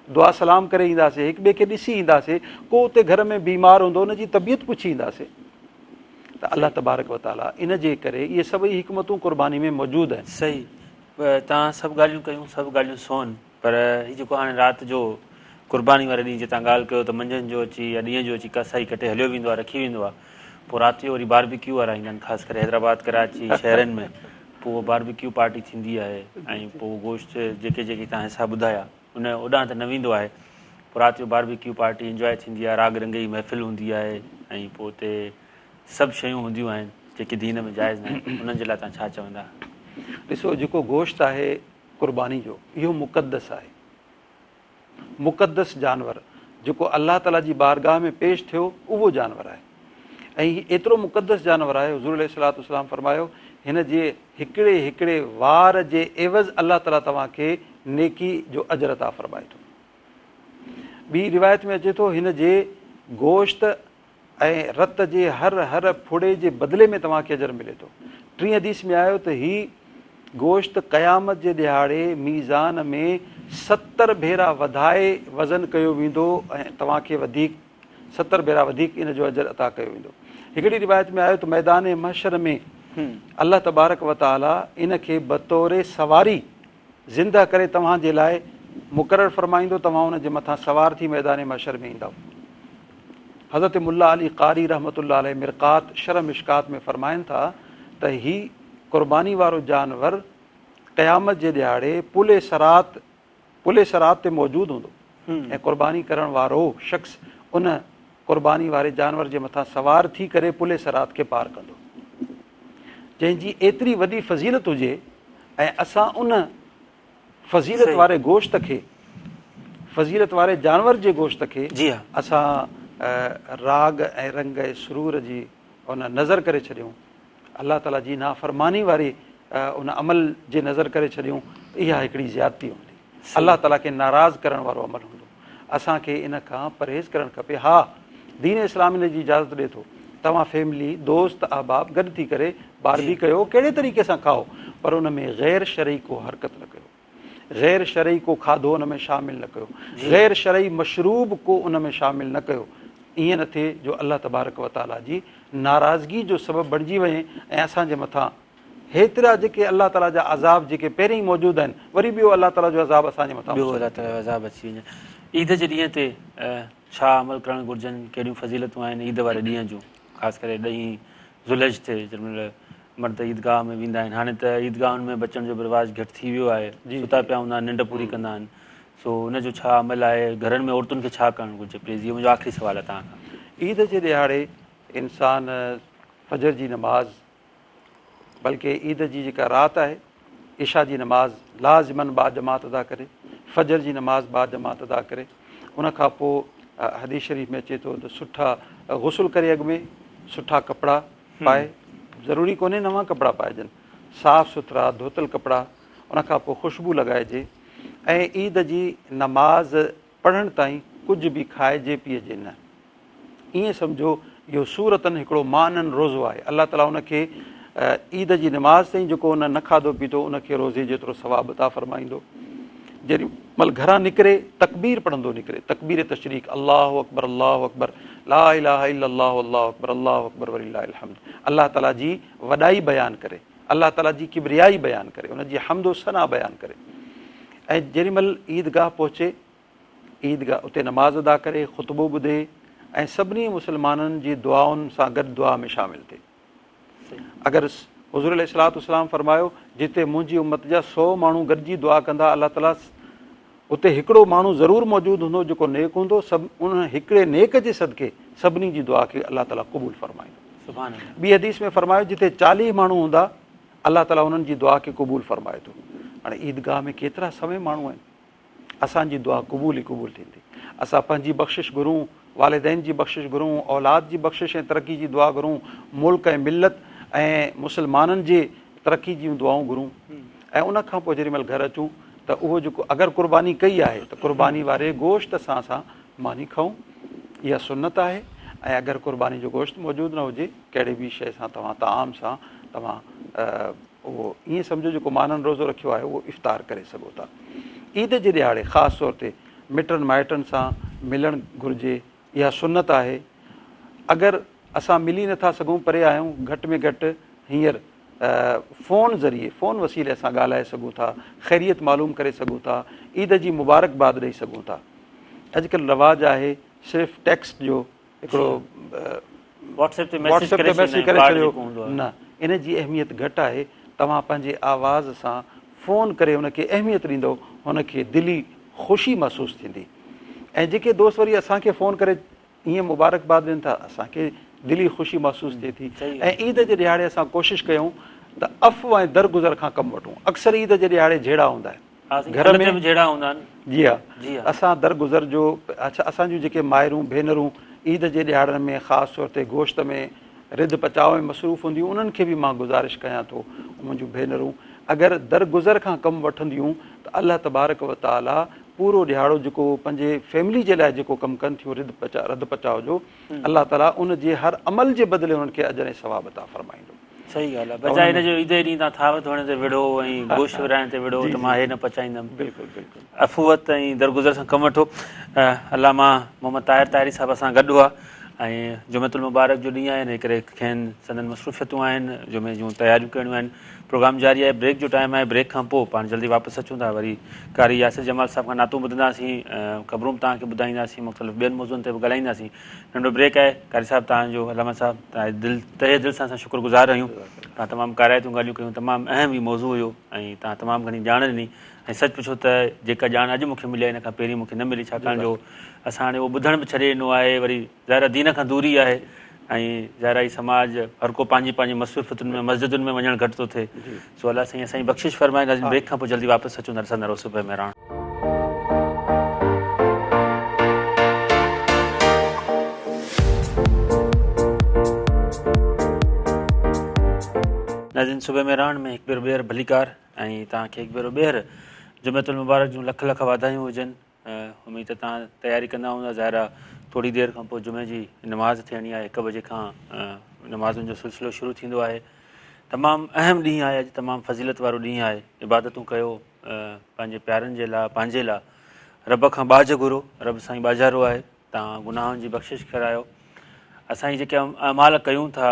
दुआ सलाम करे ईंदासीं, हिक ॿिए खे ॾिसी ईंदासीं, को उते घर में बीमार हूंदो उनजी तबियत पुछी ईंदासीं। त अलाह तबारक व ताला इन जे करे इहे सभई हिकमतूं क़ुर्बानी में मौजूदु आहिनि।
सही, तव्हां सभु ॻाल्हियूं कयूं, सभु ॻाल्हियूं सोन, पर हीअ जेको हाणे राति जो क़ुर्बानी वारे ॾींहुं तव्हां ॻाल्हि कयो त मंझंदि जो अची या ॾींहं जो अची कसाई कटे हलियो वेंदो आहे, रखी वेंदो आहे, पोइ राति जो वरी बारबेक्यू वारा ईंदा आहिनि, ख़ासि करे हैदराबाद, कराची शहरनि में, पोइ उहा बारबेक्यू पार्टी थींदी आहे। ऐं पोइ गोश्त जेके तव्हां हिसाब ॿुधाया उन ओॾां त न वेंदो आहे। पोइ राति जो बारबेक्यू पार्टी इंजॉय थींदी आहे, राग रंग जी महफ़िल हूंदी आहे, ऐं पोइ उते सभु शयूं हूंदियूं आहिनि जेके दीन में जाइज़ न आहिनि। उन्हनि जे लाइ तव्हां छा चवंदा?
ॾिसो, जेको गोश्त आहे क़ुर्बानी जो, इहो मुक़दस आहे, मुक़दस जानवर जेको अलाह ताला जी बारगाह में पेश थियो उहो जानवर आहे। ऐं हीउ एतिरो मुक़दस जानवर आहे, हुज़ूर अलैहिस्सलातु वस्सलाम फरमायो, हिन जे हिकिड़े हिकिड़े वार जे एवज़ अलाह ताला तव्हांखे नेकी जो अजर अता फ़रमाए थो। ॿी रिवायत में अचे थो, हिन जे गोश्त ऐं रत जे हर फुड़े जे बदिले में तव्हांखे अजर मिले थो। टीं हदीस में आयो त हीउ गोश्त क़यामत जे ॾिहाड़े मीज़ान में 70 भेरा वधाए वज़न कयो वेंदो ऐं तव्हांखे वधीक 70 भेरा वधीक इन जो अजर अता कयो वेंदो। हिकिड़ी रिवायत में आयो त मैदान महशर में अलाह तबारक व ताला इन खे बतौर सवारी ज़िंदा करे तव्हांजे लाइ मुक़ररु फ़रमाईंदो, तव्हां उन जे मथां सवार थी मैदान महशर में ईंदव। हज़रत मुल्ला अली क़ारी रहमतुल्लाह अलैह मिरक़ात शरह मिशकात में फ़रमाइनि था त हीउ क़ुर्बानी वारो जानवर क़यामत जे ॾिहाड़े पुले सरात ते मौजूदु हूंदो ऐं क़ुर्बानी करण वारो शख़्स उन क़ुर्बानी वारे जानवर जे मथां सवार थी करे पुले सरात खे पार कंदो, जंहिंजी एतिरी वॾी फ़ज़ीलत हुजे ऐं असां उन फ़ज़ीलत वारे गोश्त खे, फ़ज़ीलत वारे जानवर जे गोश्त खे असां राग ऐं रंग ऐं सुरूर जी उन नज़र करे छॾियूं, अलाह ताला जी नाफ़रमानी वारी उन अमल जे नज़र करे छॾियूं, इहा हिकिड़ी ज़्यादती हूंदी, अलाह ताला खे नाराज़ करण वारो अमल हूंदो। असांखे इन खां परहेज़ करणु खपे। हा, दीन इस्लाम इन जी इजाज़त ॾिए थो, तव्हां फैमिली, दोस्त, अहबाब गॾु थी करे बारबी कयो, कहिड़े तरीक़े सां खाओ, पर उन में ग़ैर शरई को हरकत न कयो, ग़ैर शरई को खाधो उन में शामिल न कयो, ग़ैर शरई मशरूब को उन में शामिल न कयो। ईअं न थिए जो अलाह तबारक व ताला जी नाराज़गी जो सबबु बणिजी वञे ऐं असांजे मथां हेतिरा जेके अलाह ताला जा अज़ाब जेके पहिरीं ई मौजूदु आहिनि, वरी ॿियो अलाह ताला जो अज़ाब असांजे मथां
अज़ाब अची वञे। ईद जे ॾींहं ते छा अमल करणु घुरिजनि, कहिड़ियूं फ़ज़ीलतूं आहिनि ईद वारे ॾींहं जूं, ख़ासि करे 10 ज़ुलहज ते जंहिंमहिल मर्द ईदगाह में वेंदा आहिनि। हाणे त ईदगाहुनि में बचण जो बि रिवाज़ घटि थी वियो आहे, सुता पिया हूंदा आहिनि, निंड पूरी कंदा आहिनि, सो उनजो छा अमल आहे, घरनि में औरतुनि खे छा करणु घुरिजे? प्लीज़, इहो मुंहिंजो आख़िरी सुवालु आहे तव्हां खां।
ईद जे ॾिहाड़े इंसान फजर जी नमाज़, बल्कि ईद जी जेका राति आहे इशा जी नमाज़ लाज़िमन बा जमात अदा करे, फजर जी नमाज़ बा जमात अदा करे, उनखां पोइ हदीस शरीफ़ में अचे थो त सुठा गुस्ल करे अॻु में सुठा कपिड़ा पाए, ज़रूरी कोन्हे नवां कपिड़ा पाइजनि, साफ़ सुथरा धोतल कपिड़ा, उनखां पोइ ख़ुशबू लॻाइजे ऐं ईद जी नमाज़ पढ़ण ताईं कुझु बि खाइजे पीअजे न। ईअं सम्झो इहो सूरतनि हिकिड़ो मानन रोज़ो आहे, अलाह ताला उनखे ईद जी निमाज़ ताईं जेको उन न खाधो पीतो उनखे रोज़े जेतिरो सवाबु अता फरमाईंदो। जेॾी महिल घरां निकिरे तकबीर पढ़ंदो निकिरे, तकबीर तशरीक अल्लाहु अकबर ला इलाहा इल्लल्लाहु अल्लाहु अकबर वलिल्लाहिल हम्द, अल्लाह ताला जी वॾाई बयानु करे, अल्लाह ताला जी किबरियाई बयानु करे, उनजी हम्दो सना बयानु करे। ऐं जेॾी महिल ईदगाह पहुचे, ईदगाह उते नमाज़ अदा करे, ख़ुतबो ॿुधे ऐं सभिनी मुस्लमाननि जी दुआउनि सां गॾु दुआ में शामिलु थिए। अगरि हुज़ूर अलैहिस्सलातु वस्सलाम फरमायो जिते मुंहिंजी उम्मत जा 100 माण्हू गॾिजी दुआ कंदा, अलाह ताला उते हिकिड़ो माण्हू ज़रूरु मौजूदु हूंदो जेको नेक हूंदो, सभु उन हिकिड़े नेक जे सदके सभिनी जी दुआ खे अलाह ताला क़बूल फरमाईंदो। ॿी हदीस में फरमायो जिते 40 माण्हू हूंदा अलाह ताला उन्हनि जी दुआ खे क़बूल फरमाए थो। हाणे ईदगाह में केतिरा समय माण्हू आहिनि, असांजी दुआ क़बूल ई क़बूल थींदी। असां पंहिंजी बख़्शिश घुरूं, वालिदैन जी बख़्शिश घुरूं, औलाद जी बख़्शिश ऐं तरक़ी जी दुआ घुरूं, मुल्क ऐं मिलत ऐं मुस्लमाननि जे तरक़ी जूं दुआऊं घुरूं। ऐं उन खां पोइ जेॾी महिल घर अचूं त उहो जेको अगरि क़ुर्बानी कई आहे त क़ुर्बानी वारे गोश्त सां असां मानी खाऊं, इहा सुनत आहे। ऐं अगरि क़ुर्बानी जो गोश्त मौजूदु न हुजे, कहिड़े बि शइ सां तव्हां ताम सां तव्हां उहो ईअं सम्झो जेको माननि रोज़ो रखियो आहे उहो इफ़्तार करे सघो था। ईद जे ॾियारे ख़ासि तौर ते मिटनि माइटनि सां मिलणु घुरिजे, इहा सुनत आहे। अगरि असां मिली नथा सघूं, परे आहियूं, घटि में घटि हींअर फ़ोन ज़रिए, फ़ोन वसीले असां ॻाल्हाए सघूं था, ख़ैरियत मालूम करे सघूं था, ईद जी मुबारकबाद ॾेई सघूं था। अॼुकल्ह रवाजु आहे सिर्फ़ु टेक्स्ट जो, हिकिड़ो व्हाट्सएप ते मैसेज करे छॾियो, न, इन जी अहमियत घटि आहे। तव्हां पंहिंजे आवाज़ सां फ़ोन करे हुनखे अहमियत ॾींदो, हुनखे दिली ख़ुशी महसूसु थींदी। ऐं जेके दोस्त वरी असांखे फ़ोन करे ईअं मुबारकबाद ॾियनि था, असांखे दिली ख़ुशी महसूसु थिए थी। ऐं ईद जे ॾियारे असां कोशिशि कयूं त अफ़ु ऐं दरगुज़र खां कमु वठूं। अक्सर ईद जे ॾियारे जहिड़ा हूंदा आहिनि, घर में जहिड़ा हूंदा आहिनि। जी हा, असां दरगुज़र जो, अच्छा, असांजूं जेके माइरूं भेनरूं ईद जे ॾियारनि में ख़ासि तौर ते गोश्त में रिध पचाव में मसरूफ़ हूंदियूं, उन्हनि खे बि मां गुज़ारिश कयां थो, मुंहिंजूं भेनरूं अगरि दरगुज़र खां कमु वठंदियूं त अलाह तबारक व ताला पूरो ॾियारो जेको पंहिंजे फैमिली जे लाइ जेको कमु कनि थियूं रध पचाव जो, अलाह ताला उन जे हर अमल जे बदिले उन्हनि खे अजर ऐं सवाब अता फरमाईंदो।
सही ॻाल्हि आहे। बजाए हिन जो ईद ॾींहुं तव्हां थाव धोइण ते विढ़ो ऐं गोश्त विराइण ते विढ़ो त मां हे न पचाईंदुमि। बिल्कुलु बिल्कुलु, अफ़ुवत ऐं दरगुज़र सां कमु वठो। अलामा मोहम्मद ताहिर ताहिरी साहिब असां गॾु हुआ ऐं जुमेतुल मुबारक जो ॾींहुं आहे, हिन करे खेनि संदन मसरूफ़ियतूं आहिनि, जुमे जूं तयारियूं करणियूं आहिनि। प्रोग्राम जारी आहे, ब्रेक जो टाइम आहे, ब्रेक खां पोइ पाण जल्दी वापसि अचूं था। वरी कारी यासिर जमाल साहिब खां नातूं ॿुधंदासीं, ख़बरूं तव्हांखे ॿुधाईंदासीं, मुख़्तलिफ़ ॿियनि मौज़ुअनि ते बि ॻाल्हाईंदासीं। नंढो ब्रेक आहे। कारी साहिबु तव्हांजो, अलामा साहिबु, तव्हांजे तहे दिलि सां असां शुक्रगुज़ार आहियूं। तव्हां तमामु काराइतूं ॻाल्हियूं कयूं, तमामु अहम ई मौज़ू हुयो ऐं तव्हां तमामु घणी ॼाण ॾिनी। ऐं सच पुछो त जेका ॼाण अॼु मूंखे मिली आहे, हिन खां पहिरीं मूंखे न मिली, छाकाणि जो असां हाणे उहो ॿुधण बि छॾे ॾिनो आहे। वरी ज़ाहिर दीन खां दूरी आहे ऐं ज़ाहिर ई समाज हर को पंहिंजी पंहिंजी मसरूफ़ियतुनि में, मस्जिदुनि में वञणु घटि थो थिए। सो अलाह साईं असांजी बख़्शिश फरमाईंदासीं। ब्रेक खां पोइ जल्दी वापसि अचूं था। ॾिसंदा रहो सुबुह में रहण। नाज़रीन, सुबुह में रहण में हिकु भेरो ॿीहर भलीकार ऐं तव्हांखे हिकु भेरो ॿीहर जुमेतुल मुबारक जूं लख लख वाधायूं हुजनि। उमेद त तव्हां तयारी कंदा हूंदा। ज़ाहिर आहे थोरी देरि खां पोइ जुमे जी नमाज़ थियणी आहे, 1 बजे खां नमाज़ुनि जो सिलसिलो शुरू थींदो आहे। तमामु अहम ॾींहुं आहे अॼु, तमामु फज़ीलत वारो ॾींहुं आहे। इबादतूं कयो पंहिंजे प्यारनि जे लाइ, पंहिंजे लाइ। रब खां बाज घुरो, रब साईं बाज़ारो आहे। तव्हां गुनाहनि जी बख़्शिश करायो। असांजी जेके अमाल कयूं था,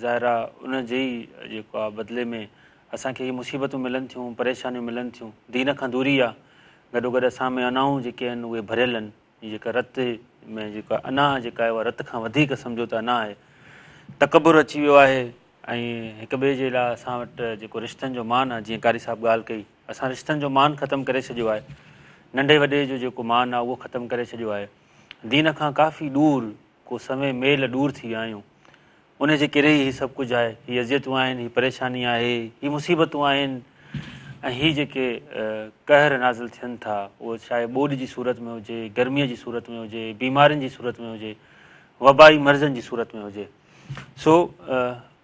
ज़ाहिर आहे उन जे ई जेको आहे बदिले में असांखे इहे मुसीबतूं मिलनि थियूं, परेशानियूं मिलनि थियूं। दीन खां दूरी आहे, गॾोगॾु असां में अनाऊं जेके आहिनि उहे भरियल आहिनि। जेका रत में जेका अना जेका आहे उहा रत खां वधीक सम्झो त अना आहे। तकबुर अची वियो आहे ऐं हिक ॿिए जे लाइ असां वटि जेको रिश्तनि जो मान आहे, जीअं कारी साहिबु ॻाल्हि कई, असां रिश्तनि जो मान ख़तमु करे छॾियो आहे। नंढे वॾे जो जेको मान आहे उहो ख़तमु करे छॾियो आहे। दीन खां काफ़ी दूरि, को समय मेल दूरि थी विया आहियूं। उन जे करे ई सभु कुझु आहे। हीअ अज़ियतूं आहिनि, हीअ परेशानी आहे, हीअ मुसीबतूं आहिनि ऐं हीअ जेके कहर नाज़िल थियनि था, उहो चाहे ॿोॾि जी सूरत में हुजे, गर्मीअ जी सूरत में हुजे, बीमारियुनि जी सूरत में हुजे, वबाई मर्ज़नि जी सूरत में हुजे। सो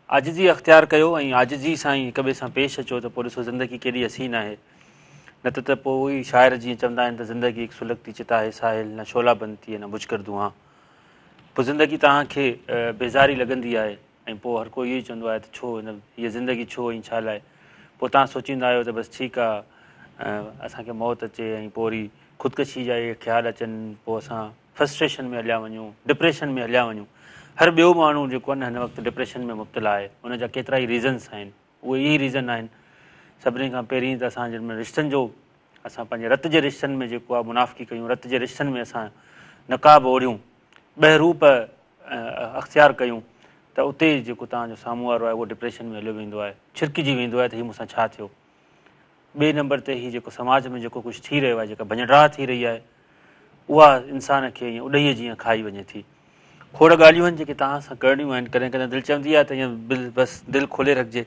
आजिज़ी अख़्तियार कयो ऐं आजिज़ी सां ई हिक ॿिए सां पेश अचो त पोइ ॾिसो ज़िंदगी केॾी हसीन आहे। न त पोइ उहो ई शाइर जीअं चवंदा आहिनि त ज़िंदगी हिकु सुलगती चिता है साहिल, न शोला बंदी है न बुझकर धुआं। पोइ ज़िंदगी तव्हांखे बेज़ारी लॻंदी आहे ऐं पोइ हर कोई इहो ई चवंदो आहे त छो हीअ ज़िंदगी छो ऐं छा लाइ। पोइ तव्हां सोचींदा आहियो त बसि ठीकु आहे असांखे मौत अचे ऐं पोइ वरी ख़ुदकशी जा इहे ख़्याल अचनि, पोइ असां फ्रस्ट्रेशन में हलिया वञूं, डिप्रेशन में हलिया वञूं। हर ॿियो माण्हू जेको आहे न हिन वक़्तु डिप्रेशन में मुब्तला आहे, उनजा केतिरा ई रीज़न्स आहिनि। उहे इहे ई रीज़न आहिनि। सभिनी खां पहिरीं त असां जिन में रिश्तनि जो, असां पंहिंजे रत जे रिश्तनि में जेको आहे मुनाफ़िकी कयूं, रत जे रिश्तनि में असां नक़ाब ओढ़ियूं, ॿ रूप अख़्तियार कयूं, त उते जेको तव्हांजो साम्हूं वारो आहे उहो डिप्रेशन में हलियो वेंदो आहे, छिरकिजी वेंदो आहे त हीअ मूंसां छा थियो। ॿिए नंबर ते हीअ जेको समाज में जेको कुझु थी रहियो आहे, जेका भञड़ाह थी रही आहे, उहा इंसान खे ईअं उॾहीअ जीअं खाई वञे थी। खोड़ ॻाल्हियूं आहिनि जेके तव्हां सां करणियूं आहिनि। कॾहिं कॾहिं दिलि चवंदी आहे त ईअं बसि दिलि खोले रखिजे,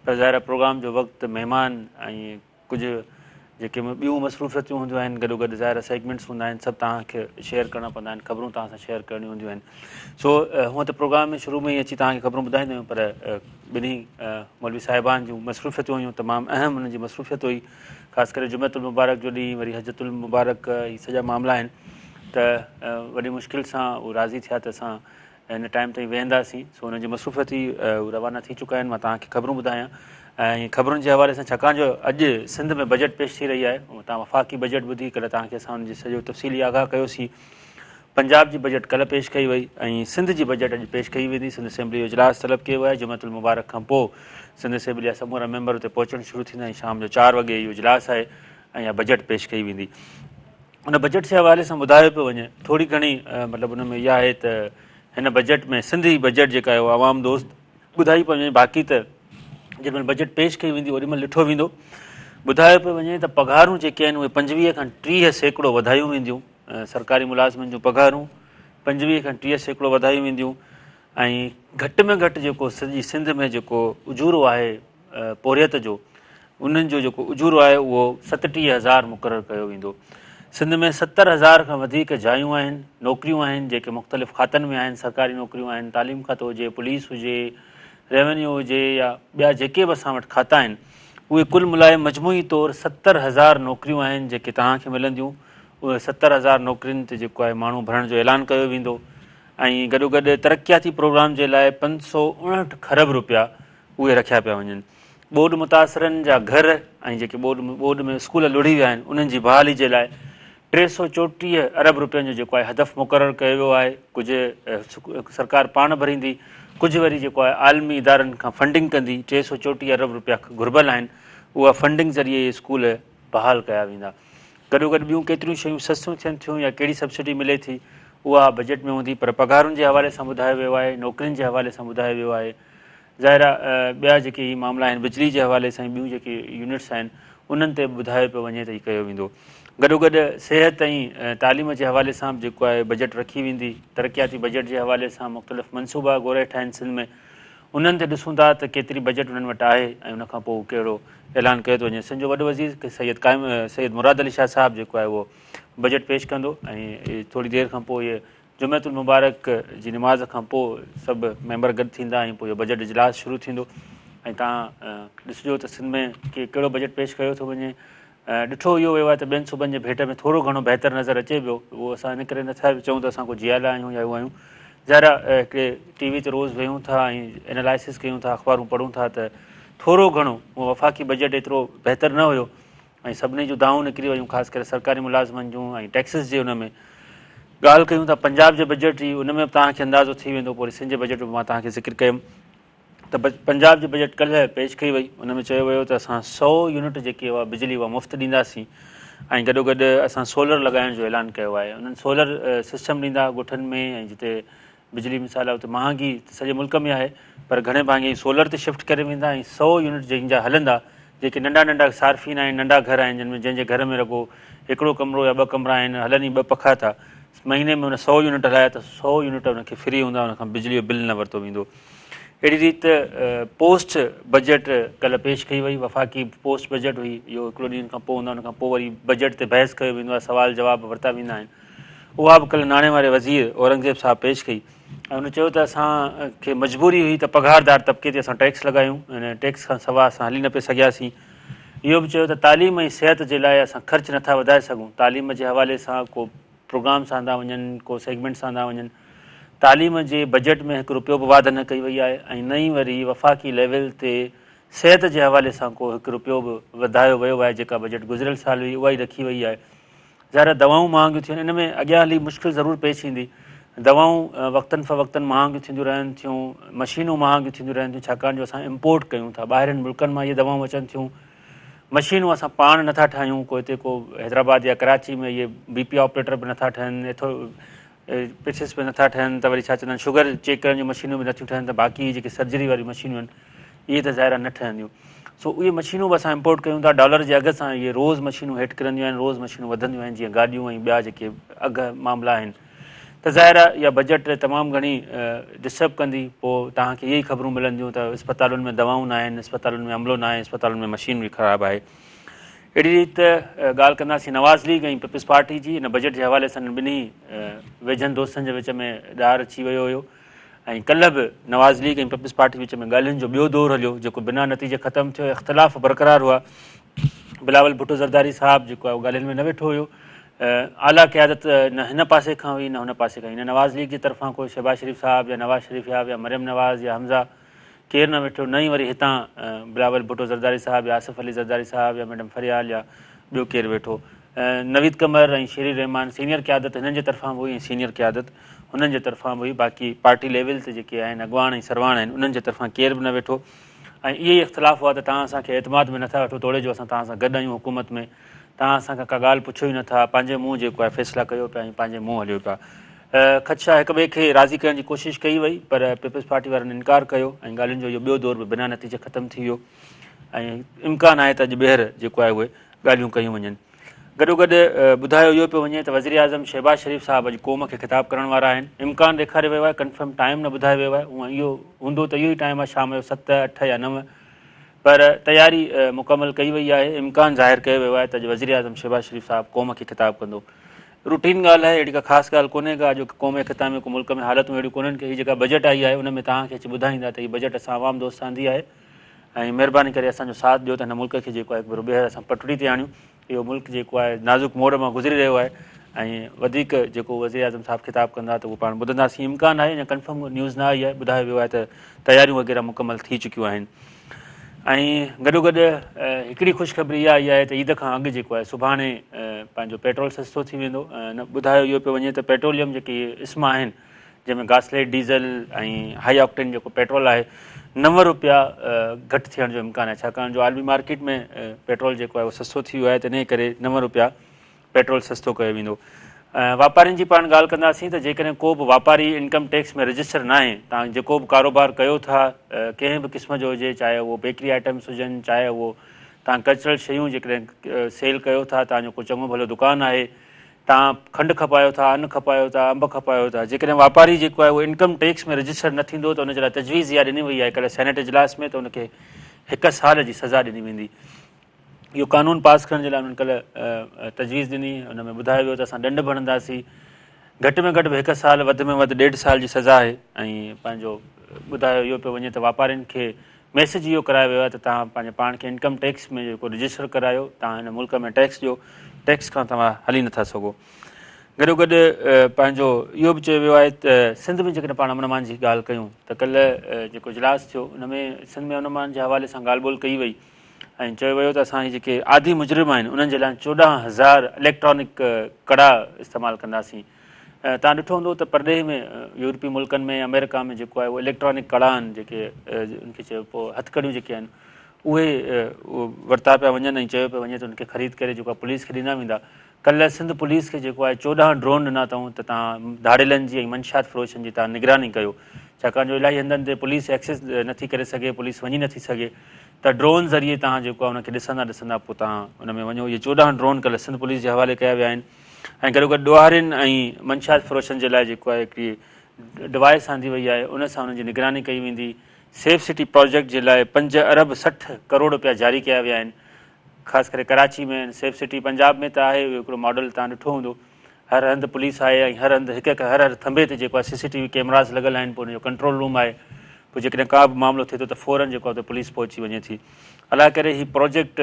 पर ज़ाहिर प्रोग्राम जो वक़्तु, महिमान ऐं कुझु जेके ॿियूं मसरूफ़ियतूं हूंदियूं आहिनि, गॾोगॾु ज़ाहिर सेगमेंट्स हूंदा आहिनि, सभु तव्हांखे शेयर करणा पवंदा आहिनि, ख़बरूं तव्हां सां शेयर करणियूं हूंदियूं आहिनि। सो हूअं त प्रोग्राम में शुरू में ई अची तव्हांखे ख़बरूं ॿुधाईंदा आहियूं, पर ॿिन्ही मौलवी साहिबान जूं मसरूफ़ियतूं हुयूं, तमामु अहम हुननि जी मसरूफ़ियत हुई। ख़ासि करे जुमतुल मुबारक जो ॾींहुं, वरी हजतुल मुबारक, हीअ सॼा मामला आहिनि। त वॾी मुश्किल सां उहे राज़ी थिया त असां हिन टाइम ताईं वेहंदासीं। सो हुननि जी मसरूफ़ियत ई रवाना थी चुका आहिनि। मां तव्हांखे ख़बरूं ॿुधायां ऐं ख़बरुनि जे हवाले सां, छाकाणि जो अॼु सिंध में बजट पेश थी रही आहे। तव्हां वफ़ाक़ी बजट ॿुधी करे तव्हांखे असां हुनजी सॼो तफ़सीली आगाह कयोसीं। पंजाब जी बजट कल्ह पेश कई वई ऐं सिंध जी बजट अॼु पेश कई वेंदी। सिंध असेंबली जो इजलास तलब कयो आहे। जुमतुल मुबारक खां पोइ सिंध असेंबली जा समूरा मेंबर उते पहुचणु शुरू थींदा ऐं शाम जो 4 वॻे इहो इजलास आहे ऐं इहा बजट पेश कई वेंदी। उन बजट जे हवाले सां ॿुधायो पियो वञे, थोरी घणी मतिलबु उन में इहा आहे त हिन बजट में सिंधी बजट जेका आहे उहा आवाम दोस्त ॿुधाई पियो वञे। बाक़ी त जेमहिल बजट पेश कई वेंदी ओॾी महिल ॾिठो वेंदो। ॿुधायो पियो वञे त पघारूं जेके आहिनि उहे 25 खां 30% वधायूं वेंदियूं। सरकारी मुलाज़िमनि जूं पघारूं 25 खां 30% वधायूं वेंदियूं ऐं घटि में घटि जेको सॼी सिंध में जेको उजूरो आहे पोरियत जो, उन्हनि जो जेको उजूरो आहे उहो 37,000 मुक़ररु कयो वेंदो। सिंध में 70,000 खां वधीक जायूं आहिनि, नौकरियूं आहिनि जेके मुख़्तलिफ़ खातनि में आहिनि। सरकारी नौकरियूं आहिनि, तालीम खातो हुजे, पुलिस हुजे, रेवेन्यू हुजे या ॿिया जेके बि असां वटि खाता आहिनि, उहे कुल मिलाए मजमूई तौरु 70,000 नौकरियूं आहिनि जेके तव्हांखे मिलंदियूं। उहे 70,000 नौकरियुनि ते जेको आहे माण्हू भरण जो ऐलान कयो वेंदो ऐं गॾोगॾु तरक़ियाती प्रोग्राम जे लाइ 559 खरब रुपया उहे रखिया पिया वञनि। ॿोॾि मुतासिरनि जा घर ऐं जेके ॿोॾि में स्कूल लुड़ी विया आहिनि उन्हनि जी बहाली जे लाइ 334 अरब रुपयनि जो जेको आहे हदफ़ मुक़ररु कयो वियो आहे। कुझु सरकार पाण भरींदी, कुझु वरी जेको आहे आलमी इदारनि खां फंडिंग कंदी। 334 अरब रुपया घुर्बल आहिनि, उहा फंडिंग ज़रिए स्कूल बहाल कया वेंदा। गॾोगॾु ॿियूं केतिरियूं शयूं सस्तियूं थियनि थियूं या कहिड़ी सब्सिडी मिले थी उहा बजट में हूंदी, पर पघारुनि जे हवाले सां ॿुधायो वियो आहे, नौकरियुनि जे हवाले सां ॿुधायो वियो आहे। ज़ाहिर ॿिया जेके ही मामला आहिनि बिजली जे हवाले सां, ॿियूं जेके यूनिट्स आहिनि उन्हनि ते ॿुधायो पियो वञे त हीअ कयो वेंदो। गॾोगॾु सिहत ऐं तालीम जे हवाले सां बि जेको आहे बजट रखी वेंदी। तरक़ियाती बजट जे हवाले सां मुख़्तलिफ़ मनसूबा ॻोल्हे ठाहिनि सिंध में, उन्हनि ते ॾिसूं था त केतिरी बजट उन्हनि वटि आहे ऐं उनखां पोइ कहिड़ो ऐलान कयो थो वञे। सिंध जो वॾो वज़ीर सैयद मुराद अली शाह साहिबु जेको आहे उहो बजट पेश कंदो ऐं थोरी देरि खां पोइ इहे जुमतुल मुबारक जी निमाज़ खां पोइ सभु मेंबर गॾु थींदा ऐं पोइ इहो बजट इजलास शुरू थींदो। ऐं तव्हां ॾिसिजो त सिंध में कहिड़ो बजट पेश कयो थो वञे। ॾिठो इहो वियो आहे त ॿियनि सूबनि जे भेट में थोरो घणो बहितर नज़र अचे पियो। उहो असां इन करे नथा चऊं त असां को जियाला आहियूं या उहो आहियूं। ज़ाहिर हिकिड़े टीवी ते रोज़ु वेहूं था ऐं एनालाइसिस कयूं था, अख़बारूं पढ़ूं था त थोरो घणो उहो वफ़ाक़ी बजट एतिरो बहितर न हुयो ऐं सभिनी जूं दाऊं निकिरी वियूं, ख़ासि करे सरकारी मुलाज़िमनि जूं ऐं टैक्सिस जे हुन में ॻाल्हि कयूं था। पंजाब जे बजट जी उन में बि तव्हांखे अंदाज़ो थी वेंदो। पोइ सिंध जे बजट में मां तव्हांखे ज़िक्र कयुमि त पंजाब जी बजट कल्ह पेश कई वई। उन में चयो वियो त असां 100 यूनिट जेकी उहा बिजली उहा मुफ़्त ॾींदासीं ऐं गॾोगॾु असां सोलर लॻाइण जो ऐलान कयो आहे। उन्हनि सोलर सिस्टम ॾींदा ॻोठनि में ऐं जिते बिजली मिसाल आहे उते महांगी सॼे मुल्क में आहे, पर घणे भाङे सोलर ते शिफ्ट करे वेंदा ऐं 100 यूनिट जंहिंजा हलंदा, जेके नंढा नंढा सार्फिन आहिनि, नंढा घर आहिनि जिन में जंहिंजे घर में रुॻो हिकिड़ो कमिरो या 2 कमिरा आहिनि, हलनि ई 2 पखा था, महीने में उन 100 यूनिट हलाया त 100 यूनिट उनखे फ्री हूंदा, उनखां बिजली जो बिल न वरितो वेंदो। अहिड़ी रीति पोस्ट बजट कल्ह पेश कई वई। वफ़ाक़ी पोस्ट बजट हुई, इहो हिकिड़ो ॾींहं खां पोइ हूंदा, उनखां पोइ वरी बजट ते बहस कयो वेंदो आहे, सुवाल जवाब वरिता वेंदा आहिनि। उहा बि कल्ह नाणे वारे वज़ीर औरंगज़ेब साहिबु पेश कई ऐं हुन चयो त असांखे मजबूरी हुई त पघारदार तबिके ते असां टैक्स लॻायूं, ऐं टैक्स खां सवाइ असां हली न पिए सघियासीं। इहो बि चयो त तालीम ऐं सिहत जे लाइ असां ख़र्च नथा वधाए सघूं। तालीम जे हवाले सां को प्रोग्राम्स आंदा वञनि, को सेगमेंट्स आंदा वञनि, तालीम जे बजट में हिकु रुपयो बि वाध न कई वई आहे ऐं नई वरी वफ़ाक़ी लेवल ते सिहत जे हवाले सां को हिकु रुपयो बि वधायो वियो आहे। जेका बजट गुज़िरियल साल हुई उहा ई रखी वई आहे। ज़ाहिर दवाऊं महांगियूं थियूं आहिनि, इन में अॻियां हली मुश्किल ज़रूरु पेश ईंदी। दवाऊं वक़्तनि फ़वक़्तनि महांगियूं थींदियूं रहनि थियूं, मशीनूं महांगियूं थींदियूं रहनि थियूं, छाकाणि जो असां इम्पोर्ट कयूं था, ॿाहिरिनि मुल्कनि मां इहे दवाऊं अचनि थियूं। मशीनूं असां पाण नथा ठाहियूं, को हिते को हैदराबाद या कराची में इहे BP ऑपरेटर बि नथा ठहनि, एथो पिसिस बि नथा ठहनि, त वरी छा चवंदा आहिनि शुगर चेक करण जूं मशीनूं बि नथियूं ठहनि, त बाक़ी जेके सर्जरी वारियूं मशीनूं आहिनि इहे त ज़ाहिर न ठहंदियूं। सो उहे मशीनूं बि असां इम्पोर्ट कयूं था। डॉलर जे अघ सां इहे रोज़ मशीनूं हेठि किरंदियूं आहिनि, रोज़ मशीनूं वधंदियूं आहिनि, जीअं गाॾियूं ऐं ॿिया जेके अघ मामला आहिनि। त ज़ाहिर आहे इहा बजट तमामु घणी डिस्टर्ब कंदी। पोइ तव्हांखे इहे ई ख़बरूं मिलंदियूं त अस्पतालुनि में दवाऊं न आहिनि, अस्पतालुनि में अमलो न आहे, अस्पतालुनि में मशीन बि ख़राबु आहे। अहिड़ी रीति ॻाल्हि कंदासीं नवाज़ लीग ऐं पीपल्स पार्टी जी। हिन बजट जे हवाले सां ॿिन्ही वेझनि दोस्तनि जे विच में ॾार अची वियो हुयो ऐं कल्ह बि नवाज़ लीग ऐं पीपल्स पार्टी विच में ॻाल्हियुनि जो ॿियो दौरु हलियो, जेको बिना नतीजे ख़तमु थियो। इख़्तिलाफ़ बरक़रार हुआ। बिलावल भुट्टो ज़रदारी साहिबु जेको आहे उहो ॻाल्हियुनि में न वेठो हुयो। आला क़यादत न हिन पासे खां हुई न हुन पासे खां। हिन नवाज़ लीग जी तरफ़ां कोई शहबाज शरीफ़ साहिबु या नवाज़ शरीफ़ साहिबु या मरियम नवाज़ या हमज़ा केरु न वेठो। न ई वरी हितां बिलावल भुट्टो ज़रदारी साहिबु या आसिफ़ अली ज़रदारी साहिबु या मैडम फरियाल या ॿियो केरु वेठो। नवीद कमर ऐं शेरी रहमान सीनियर क़यादत हिननि जे तरफ़ां बि हुई ऐं सीनियर क़यादत हुननि जे तरफ़ां बि हुई। बाक़ी पार्टी लेवल ते जेके आहिनि अॻवान ऐं सरवाण आहिनि उन्हनि जे तरफ़ां केर बि न वेठो। ऐं इहे ई इख़्तिलाफ़ हुआ त तव्हां असांखे एतमाद में नथा वठो, तोड़े जो असां तव्हां सां गॾु आहियूं हुकूमत में, तव्हां असांखां का ॻाल्हि पुछो ई नथा, पंहिंजे मुंहुं जेको आहे फ़ैसिला कयो पिया ऐं पंहिंजे मुंहुं हलियो पिया। ख़दशा हिक ॿिए खे राज़ी करण जी कोशिशि कई वई, पर पीपल्स पार्टी वारनि इनकार कयो ऐं ॻाल्हियुनि जो इहो ॿियो दौरु बि बिना नतीजे ख़तमु थी वियो ऐं इम्कानु आहे त अॼु ॿीहर जेको आहे उहे ॻाल्हियूं कयूं वञनि। गॾोगॾु ॿुधायो इहो पियो वञे त वज़ीर आज़म शहबाज शरीफ़ साहिबु अॼु क़ौम खे ख़िताबु करण वारा आहिनि। इम्कानु ॾेखारियो वियो आहे, कन्फर्म टाइम न ॿुधायो वियो आहे। उहा इहो हूंदो त इहो ई टाइम आहे शाम जो 7, 8 या 9, पर तयारी मुकमल कई वई आहे। इम्कानु ज़ाहिर कयो वियो आहे त अॼु वज़ीर आज़म शहबाज शरीफ़ साहिबु क़ौम खे ख़िताबु कंदो। रूटीन ॻाल्हि आहे, अहिड़ी का ख़ासि ॻाल्हि कोन्हे का जो क़ौम ख़िताब में को मुल्क में हालतूं अहिड़ियूं कोन्हनि की हीअ जेका बजट आई आहे उन में तव्हांखे अची ॿुधाईंदा त हीअ बजट असां आवाम दोस्त आंदी आहे ऐं महिरबानी करे असांजो साथ ॾियो त हिन मुल्क खे जेको आहे हिकु भेरो ॿीहर असां पटड़ी ते आणियूं। इहो मुल्क जेको आहे नाज़ुक मोड़ मां गुज़री रहियो आहे ऐं वधीक जेको वज़ीर आज़म साहिबु ख़िताबु कंदा त उहो पाण ॿुधंदासीं। इम्कानु आहे, अञा कन्फर्म न्यूज़ न आई आहे, ॿुधायो वियो आहे त तयारियूं वग़ैरह मुकमल थी चुकियूं आहिनि। ऐं गॾोगॾु हिकिड़ी ख़ुशख़बरी इहा आई आहे त ईद खां अॻु जेको आहे सुभाणे पंहिंजो पेट्रोल सस्तो थी वेंदो। न ॿुधायो इहो पियो वञे त पेट्रोलियम जेके इस्म आहिनि जंहिंमें गासलेट डीज़ल ऐं हाई ऑक्टेन जेको पेट्रोल आहे 9 रुपया घटि थियण जो इम्कानु आहे, छाकाणि जो आलमी मार्केट में पेट्रोल जेको आहे उहो सस्तो थी वियो आहे, त इन करे 9 रुपया पेट्रोल सस्तो कयो वेंदो। वापारियुनि जी पाण ॻाल्हि कंदासीं त जेकॾहिं को बि वापारी इनकम टैक्स में रजिस्टर न आहे, तव्हां जेको बि कारोबार कयो था कंहिं बि क़िस्म जो हुजे, चाहे उहो बेकरी आइटम्स हुजनि, चाहे उहो तव्हां कल्चरल शयूं जेकॾहिं सेल कयो था, तव्हांजो को चङो भलो दुकानु आहे, तव्हां खंडु खपायो था, अन्न खपायो था, अंब खपायो था, जेकॾहिं वापारी जेको आहे उहो इनकम टैक्स में रजिस्टर न थींदो त हुनजे लाइ तजवीज़ इहा ॾिनी वई आहे कल्ह सेनेट इजलास में, त हुनखे 1 साल जी सज़ा ॾिनी वेंदी। इहो कानून पास करण जे लाइ उन्हनि कल्ह तजवीज़ ॾिनी। हुन में ॿुधायो वियो त असां ॾंड भरंदासीं, घटि में घटि 1 साल, वधि में वधि 1.5 साल जी सज़ा आहे। ऐं पंहिंजो ॿुधायो इहो पियो वञे त वापारियुनि खे मैसेज इहो करायो वियो आहे त तव्हां पंहिंजे पाण खे इनकम टैक्स में जेको रजिस्टर करायो, तव्हां हिन मुल्क में टैक्स ॾियो, टैक्स खां तव्हां हली नथा सघो। गॾोगॾु पंहिंजो इहो बि चयो वियो आहे त सिंध में जेकॾहिं पाण अमन अमान जी ॻाल्हि कयूं त कल्ह जेको इजलास थियो उन में सिंध में अमन अमान जे हवाले सां ॻाल्हि ॿोल कई वई ऐं चयो वियो त असांजे जेके आदि मुजरिम आहिनि उन्हनि जे लाइ 14,000 इलेक्ट्रॉनिक कड़ा इस्तेमालु कंदासीं। तव्हां ॾिठो हूंदो त परॾेह में यूरोपी मुल्कनि में अमेरिका में जेको आहे उहो इलेक्ट्रॉनिक कड़ा आहिनि जेके उनखे चयो पोइ हथकड़ियूं जेके आहिनि उहे वरिता पिया वञनि ऐं चयो पियो वञे त उनखे ख़रीद करे जेको आहे पुलिस खे ॾिना वेंदा। कल्ह सिंध पुलिस खे जेको आहे 14 ड्रोन ॾिना अथऊं त तव्हां धाड़ेलनि जी ऐं मंशात फ़रोशनि जी तव्हां निगरानी कयो, छाकाणि जो इलाही हंधनि ते पुलिस एक्सेस नथी करे सघे, पुलिस वञी नथी सघे, त ड्रोन ज़रिए तव्हां जेको आहे उनखे ॾिसंदा पोइ तव्हां उन में वञो। इहे 14 ड्रोन कल्ह सिंध पुलिस जे हवाले कया विया आहिनि। ऐं गॾोगॾु ॾोहारियुनि ऐं मंशात फ़रोशनि जे लाइ जेको आहे हिकिड़ी डिवाइस आंदी वई आहे, उन सां उन्हनि जी निगरानी कई वेंदी। सेफ सिटी प्रोजेक्ट जे लाइ 5 अरब 60 करोड़ रुपया जारी कया विया आहिनि, ख़ासि करे कराची में। सेफ सिटी पंजाब में त आहे हिकिड़ो मॉडल तव्हां ॾिठो हूंदो, हर हंधि पुलिस आहे ऐं हर हंधि हर थंभे ते जेको आहे CCTV कैमरास लॻल आहिनि, पोइ हुनजो कंट्रोल रूम आहे, पोइ जेकॾहिं का बि मामिलो थिए थो त फ़ौरन जेको आहे पुलिस पहुची वञे थी। अलाए करे हीउ प्रोजेक्ट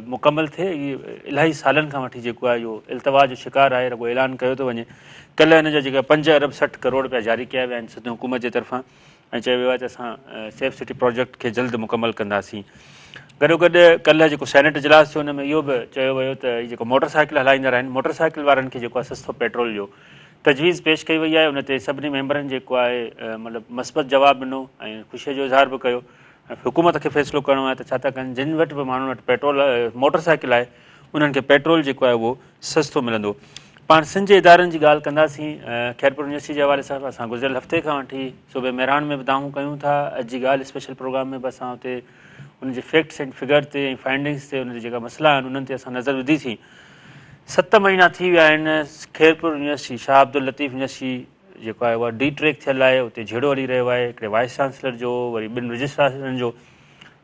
मुकमल थिए। हीउ इलाही सालनि खां वठी जेको आहे इहो इल्तवा जो शिकार आहे, रुॻो ऐलान कयो थो वञे। कल्ह हिन जा जेका 5 अरब 60 करोड़ रुपया जारी कया विया आहिनि सिंध हुकूमत जे तरफ़ां, ऐं चयो वियो आहे त असां सेफ सिटी प्रोजेक्ट खे जल्द मुकमल कंदासीं। गॾोगॾु कल्ह जेको सेनेट इजलास थियो हुन में इहो बि चयो वियो त हीअ जेको मोटर साइकिल हलाईंदा आहिनि, मोटर साइकिल वारनि खे जेको आहे सस्तो पेट्रोल जो तजवीज़ पेश कई वई आहे। उन ते सभिनी मेंबरनि जेको आहे मतिलबु मस्बत जवाबु ॾिनो ऐं ख़ुशीअ जो इज़हार बि कयो। ऐं हुकूमत खे फ़ैसिलो करिणो आहे त छा था कनि, जिन वटि बि माण्हुनि वटि पेट्रोल मोटर साइकिल आहे उन्हनि खे पेट्रोल जेको आहे उहो सस्तो मिलंदो। पाण सिंध जे इदारनि जी ॻाल्हि कंदासीं। खैरपुर यूनिवर्सिटी जे हवाले सां असां गुज़िरियल हफ़्ते खां वठी सूबे मेरान में बि दावूं कयूं था। अॼु जी ॻाल्हि स्पेशल प्रोग्राम में बि असां हुते उनजे फैक्ट्स एंड फिगर ते ऐं फाइंडिंग्स ते उनजा जेका मसइला आहिनि उन्हनि ते असां नज़र विधीसीं। 7 महीना थी विया आहिनि खैरपुर यूनिवर्सिटी, शाह अब्दुल लतीफ़ यूनिवर्सिटी जेको आहे उहा डी-ट्रैक थियल आहे, उते झेड़ो हली रहियो आहे। हिकिड़े वाइस चांसलर जो, वरी 2 रजिस्ट्रारनि जो।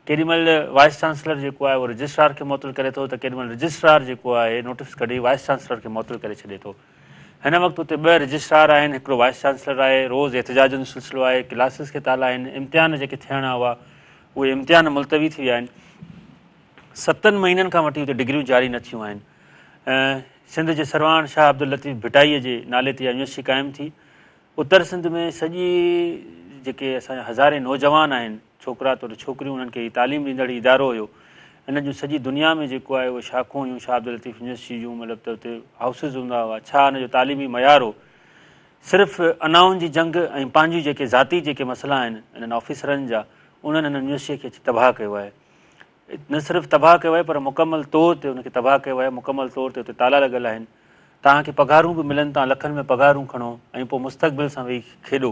केॾीमहिल वाइस चांसलर जेको आहे उहो रजिस्ट्रार खे मुअतल करे थो, त केॾीमहिल रजिस्ट्रार जेको आहे नोटिस कढी वाइस चांसलर खे मुअतल करे छॾे थो। हिन वक़्तु उते 2 रजिस्ट्रार आहिनि, हिकिड़ो वाइस चांसलर आहे। रोज़ु एहतजाज जो सिलसिलो आहे, क्लासिस खे ताला आहिनि, इम्तिहान जेके थियणा हुआ उहे इम्तिहान मुलतवी थी विया आहिनि। 7 महीननि खां वठी हुते डिग्रियूं जारी न थियूं आहिनि। सिंध जे सरवाण शाह अब्दुल लतीफ़ भिटाईअ जे नाले ते यूनिवर्सिटी क़ाइमु थी। उत्तर सिंध में सॼी जेके असांजा हज़ारे नौजवान आहिनि, छोकिरा तौरु छोकिरियूं, उन्हनि खे तालीम ॾींदड़ इदारो हुयो। हिन जूं सॼी दुनिया में जेको आहे उहे शाखूं हुयूं शाह अब्दुल लतीफ़ यूनिवर्सिटी जूं, मतिलबु त हुते हाउसिस हूंदा हुआ। छा हुनजो तालीमी मयार हो, सिर्फ़ु अनाउनि जी जंग ऐं पंहिंजी जेके ज़ाती जेके मसइला आहिनि इन्हनि ऑफिसरनि जा, उन्हनि हिन यूनिवर्सिटीअ खे अची तबाह कयो आहे। न सिर्फ़ु तबाह कयो आहे पर मुकमल तौर ते उनखे तबाह कयो आहे। मुकमल तौर ते उते ताला लॻल आहिनि। तव्हांखे पघारूं बि मिलनि, तव्हां लखनि में पघारूं खणो ऐं पोइ मुस्तक़बिल सां वेही खेॾो,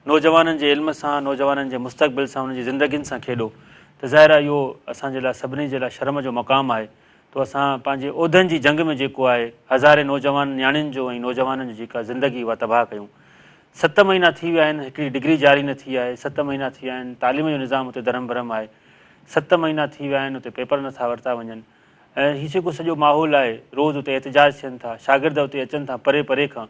नौजवाननि जे इल्म सां, नौजवाननि जे मुस्तक़बिल सां, उन्हनि जी ज़िंदगियुनि सां खेॾो। त ज़ाहिर आहे इहो असांजे लाइ सभिनी जे लाइ शर्म जो मक़ामु आहे। त असां पंहिंजे उहिदनि जी जंग में जेको आहे हज़ारे नौजवान नियाणियुनि जो ऐं नौजवाननि जी जेका ज़िंदगी उहा तबाह कयूं। 7 महीना थी विया आहिनि, हिकिड़ी डिग्री जारी न थी आहे। 7 महीना थी विया आहिनि, तालीम जो निज़ाम हुते धरम भरम आहे। 7 महीना थी विया आहिनि, हुते पेपर नथा वरिता वञनि। ऐं हीउ जेको सॼो माहौल आहे, रोज़ु हुते एहतजाज थियनि था, शागिर्द हुते अचनि था परे परे खां,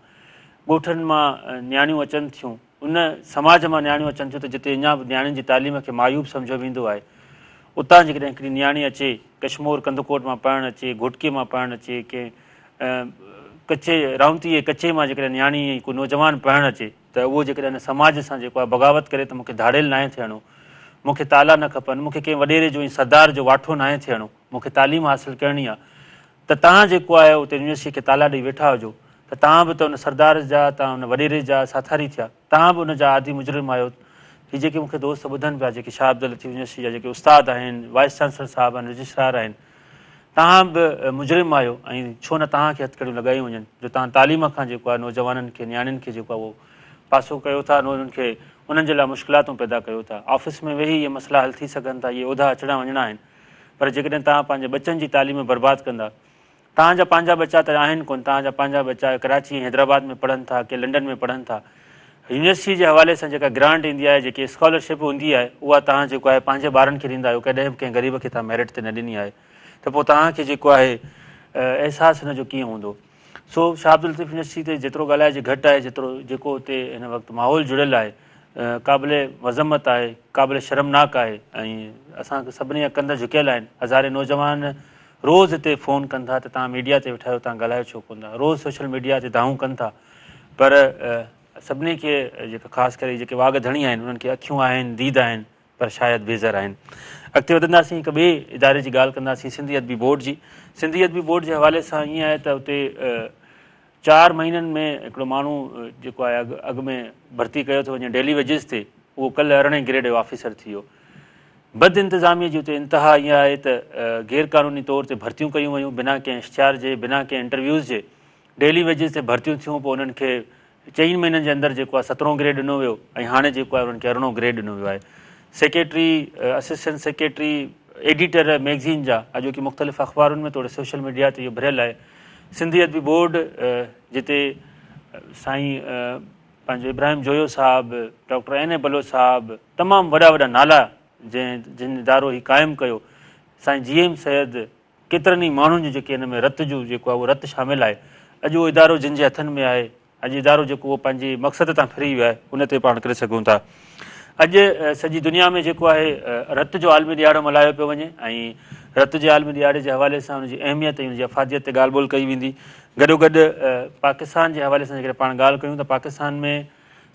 ॻोठनि मां नियाणियूं अचनि थियूं, उन समाज मां नियाणियूं अचनि थियूं त जिते अञा बि नियाणियुनि जी तालीम खे मायूब सम्झो वेंदो आहे। उतां जेकॾहिं हिकिड़ी नियाणी अचे, कश्मोर कंदकोट मां पढ़णु अचे, घोटकीअ मां पढ़णु अचे, कंहिं कचे रावंतीअ कचे मां जेकॾहिं नियाणी को नौजवान पढ़णु अचे, त उहो जेकॾहिं हिन समाज सां जेको आहे बग़ावत करे त मूंखे धाड़ेल न आहे थियणो, मूंखे ताला न खपनि, मूंखे कंहिं वॾेरे जो ऐं सरदार जो वाठो न आहे थियणो, मूंखे तालीम हासिलु करणी आहे, त तव्हां जेको आहे उते यूनिवर्सिटी खे ताला ॾेई वेठा हुजो, त तव्हां बि त हुन सरदार जा, तव्हां हुन वॾेरे जा साथारी थिया, तव्हां बि हुनजा आदि मुजरिम आहियो। हीअ जेके मूंखे दोस्त ॿुधनि पिया, जेके शाह अब्दुल लतीफ़ यूनिवर्सिटी जा जेके उस्ताद आहिनि, वाइस चांसलर साहिब आहिनि, रजिस्ट्रार आहिनि, तव्हां बि मुजरिम आहियो। ऐं छो न तव्हांखे हथकड़ियूं लॻायूं वञनि, जो तव्हां तालीम खां जेको आहे नौजवाननि खे, नियाणियुनि खे जेको आहे उहो पासो कयो था, उन्हनि खे उन्हनि जे लाइ मुश्किलातूं पैदा कयो था। ऑफिस में वेही इहे मसइला हल थी सघनि था, इहे उहिदा अचणा वञणा आहिनि, पर जेकॾहिं तव्हां पंहिंजे बचनि जी तालीम बर्बादु कंदा, तव्हांजा पंहिंजा बचा त आहिनि कोन, तव्हांजा पंहिंजा बचा कराची ऐं हैदराबाद में पढ़नि था, के लंडन में पढ़नि था। यूनिवर्सिटी जे हवाले सां जेका ग्रांट ईंदी आहे, जेकी स्कॉलरशिप हूंदी आहे, उहा तव्हां जेको आहे पंहिंजे ॿारनि खे ॾींदा आहियो, कॾहिं बि कंहिं ग़रीब खे तव्हां मेरिट ते न ॾिनी आहे, त पोइ तव्हांखे जेको आहे अहसासु हिन जो कीअं हूंदो। सो शाह अब्दुल लतीफ़ यूनिवर्सिटी ते जेतिरो ॻाल्हाइजे घटि आहे, जेको हुते हिन वक़्तु माहौल जुड़ियल आहे, क़ाबिल मज़म्मत आहे, क़ाबिल शर्मनाक आहे। ऐं असांखे सभिनी जा कंध झुकियल आहिनि। हज़ारे नौजवान रोज़ु हिते फ़ोन कनि था त तव्हां मीडिया ते वेठा आहियो, तव्हां ॻाल्हायो छो कोन था, रोज़ु सोशल मीडिया ते दावूं कनि था, पर सभिनी खे जेका ख़ासि करे जेके वाघ धणी आहिनि उन्हनि खे अखियूं आहिनि, दीद आहिनि, पर शायदि बेज़र आहिनि। अॻिते वधंदासीं, हिकु ॿिए इदारे जी ॻाल्हि कंदासीं, सिंधी अदबी बोर्ड जी। सिंधी अदबी बोर्ड जे हवाले सां ईअं आहे त हुते 4 महीननि में हिकिड़ो माण्हू जेको आहे अॻु में भर्ती कयो थो वञे डेली वेजिस ते, उहो कल्ह 18 ग्रेड जो ऑफिसर थी वियो। बद इंतिज़ामिया जी हुते इंतिहा ईअं आहे त गैर क़ानूनी तौर ते भर्तियूं कयूं वयूं, बिना कंहिं इश्तिहार जे, बिना कंहिं इंटरव्यूज़ जे डेली वेजिस ते भर्तियूं थियूं। पोइ उन्हनि खे 4 महीननि जे अंदरि जेको आहे 17 ग्रेड ॾिनो वियो, ऐं हाणे जेको आहे उन्हनि खे 18 ग्रेड ॾिनो वियो आहे। Secretary, assistant secretary, editor magazine जा, अॼोकी मुख़्तलिफ़ अख़बारुनि में थोरे सोशल मीडिया ते इहो भरियल आहे। सिंधी अदबी बोर्ड जिते साईं पंहिंजो इब्राहिम जोयो साहिबु, डॉक्टर एन ए बलोच साहिबु, तमामु वॾा वॾा नाला जिन इदारो ही क़ाइमु कयो, साईं GM सैयद, केतिरनि ई माण्हुनि जो जेके हिन में रत जो जेको आहे उहो रत शामिलु आहे। अॼु उहो इदारो जिन जे हथनि में आहे, अॼु इदारो जेको उहो पंहिंजे मक़सद तां फिरी वियो आहे, उन ते पाण करे सघूं था। अॼु सॼी दुनिया में जेको आहे रत जो आलमी ॾियारो मल्हायो पियो वञे ऐं रत जे आलमी ॾियारे जे हवाले सां हुनजी अहमियत ऐं हुनजी अफ़ादियत ते ॻाल्हि ॿोल कई वेंदी। गॾोगॾु पाकिस्तान जे हवाले सां जेकॾहिं पाण ॻाल्हि कयूं त पाकिस्तान में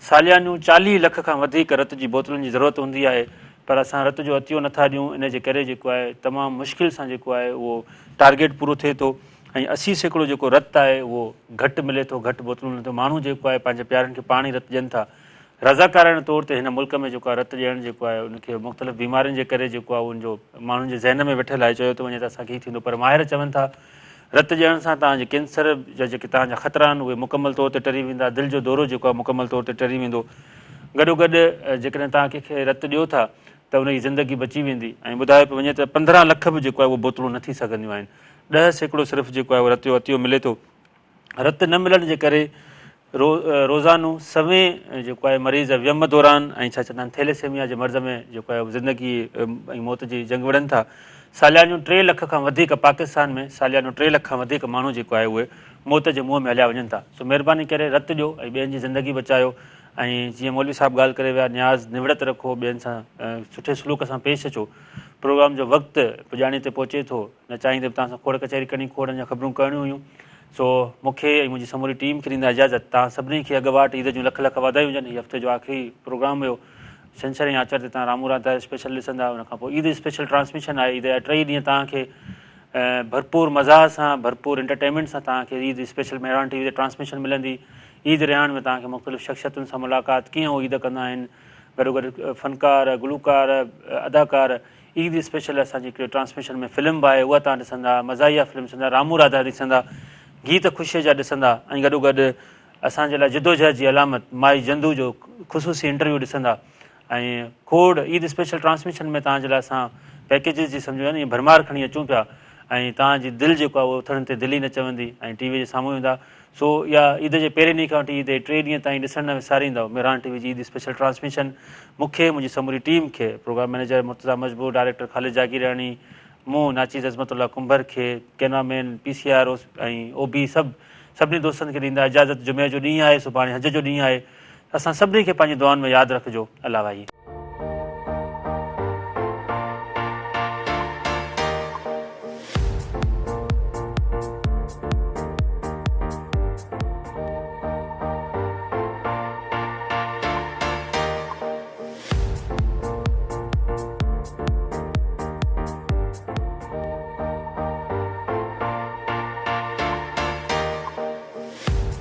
सालियानियूं 40 लख खां वधीक रत जी बोतलुनि जी ज़रूरत हूंदी आहे, पर असां रत जो अतियो नथा ॾियूं। इन जे करे जेको आहे तमामु मुश्किल सां जेको आहे उहो टारगेट पूरो थिए थो ऐं 80% जेको रत आहे उहो घटि मिले थो, घटि बोतलूं मिले थो। माण्हू जेको आहे पंहिंजे प्यारनि खे पाण ई रत ॾियनि था। रज़ाकाराणे तौर ते हिन मुल्क में जेको आहे रत ॾियणु जेको आहे उनखे मुख़्तलिफ़ बीमारियुनि जे करे जेको आहे उनजो माण्हुनि जे ज़हन में वेठल आहे, चयो थो वञे त असांखे हीअ थींदो, पर माहिर चवनि था रत ॾियण सां तव्हांजे कैंसर जा जेके तव्हांजा ख़तरा आहिनि उहे मुकमल तौर ते टरी वेंदा, दिलि जो दौरो जेको आहे मुकमल तौर ते टरी वेंदो। गॾोगॾु जेकॾहिं तव्हां कंहिंखे रत ॾियो था त उनजी ज़िंदगी बची वेंदी ऐं ॿुधायो पियो वञे त 15 लख बि जेको आहे उहो बोतलूं न थी सघंदियूं आहिनि। 10% सिर्फ़ु जेको आहे उहो रत जो अतियो मिले थो। रत न मिलण जे करे रोज़ानो सवें जेको आहे मरीज़ वियम दौरान ऐं छा चवंदा आहिनि थैलेसेमिया जे मर्ज़ में जेको आहे ज़िंदगी ऐं मौत जी जंग विढ़नि था। सालियानियूं 3 लख खां वधीक पाकिस्तान में सालियानियूं 3 लख खां वधीक माण्हू जेको आहे उहे मौत जे मुंहं में हलिया वञनि था। सो महिरबानी करे रत ॾियो ऐं ॿियनि जी ज़िंदगी बचायो। ऐं जीअं मौलवी साहिबु ॻाल्हि करे विया, न्याज़ निवड़त रखो, ॿियनि सां सुठे सलूक सां पेश अचो। प्रोग्राम जो वक़्तु पुॼाणी ते पहुचे थो, न चाहींदे बि तव्हां सां खोड़ कचहरी करणी, खोड़नि जा ख़बरूं करणियूं हुयूं। सो मूंखे ऐं मुंहिंजी समूरी टीम खे ॾींदा इजाज़त। तव्हां सभिनी खे अॻुवाट ईद जूं लख लख वाधायूं हुजनि। हीअ हफ़्ते जो आख़िरी प्रोग्राम हुयो। छंछरु ऐं आर्तवार ते तव्हां रामू राधा स्पेशल ॾिसंदा, उनखां पोइ ईद स्पेशल ट्रांसमिशन आहे। ईद जा 3 ॾींहं तव्हांखे भरपूर मज़ा सां, भरपूर एंटरटेनमेंट सां तव्हांखे ईद स्पेशल मेहरान टीवी ते ट्रांसमिशन मिलंदी। ईद रिहाण में तव्हांखे मुख़्तलिफ़ शख़्सियतुनि सां मुलाक़ात, कीअं उहे ईद कंदा आहिनि, गॾोगॾु फ़नकार, गुलूकार, अदाकार। ईद स्पेशल असांजी हिकिड़ी ट्रांसमिशन में फिल्म बि आहे, उहा तव्हां ॾिसंदा, मज़ाहिया फिल्म ॾिसंदा, रामू राधा ॾिसंदा, गीत ख़ुशीअ जा ॾिसंदा ऐं गॾोगॾु असांजे लाइ जिदोजहद जी अलामत माई जंदू जो ख़ुशूसी इंटरव्यू ॾिसंदा। ऐं खोड़ ईद स्पेशल ट्रांसमिशन में तव्हांजे लाइ असां पैकेजिस जी सम्झो आहे न भरमार खणी अचूं पिया ऐं तव्हांजी दिलि जेको आहे उहो उथड़नि ते दिलि ई न चवंदी ऐं टीवी जे साम्हूं ईंदा। सो इहा ईद जे पहिरें ॾींहं खां वठी ईद जे 3 ॾींहं ताईं ॾिसण न विसारींदव मेहरान टीवी जी ईद स्पेशल ट्रांसमिशन। मूंखे, मुंहिंजी समूरी टीम खे, प्रोग्राम मैनेजर मुर्तज़ा मजबूर, डायरेक्टर ख़ालिद जागीरानी, मूं नाचीज़ अज़मतुल्ला कुंभर खे, कैमरामैन PCR ऐं OB सभिनी दोस्तनि खे ॾींदा इजाज़त। जुमे जो ॾींहुं आहे, सुभाणे हज जो ॾींहुं आहे। असां सभिनी खे पंहिंजी दुआनि में यादि रखिजो। अल्लाह भाई।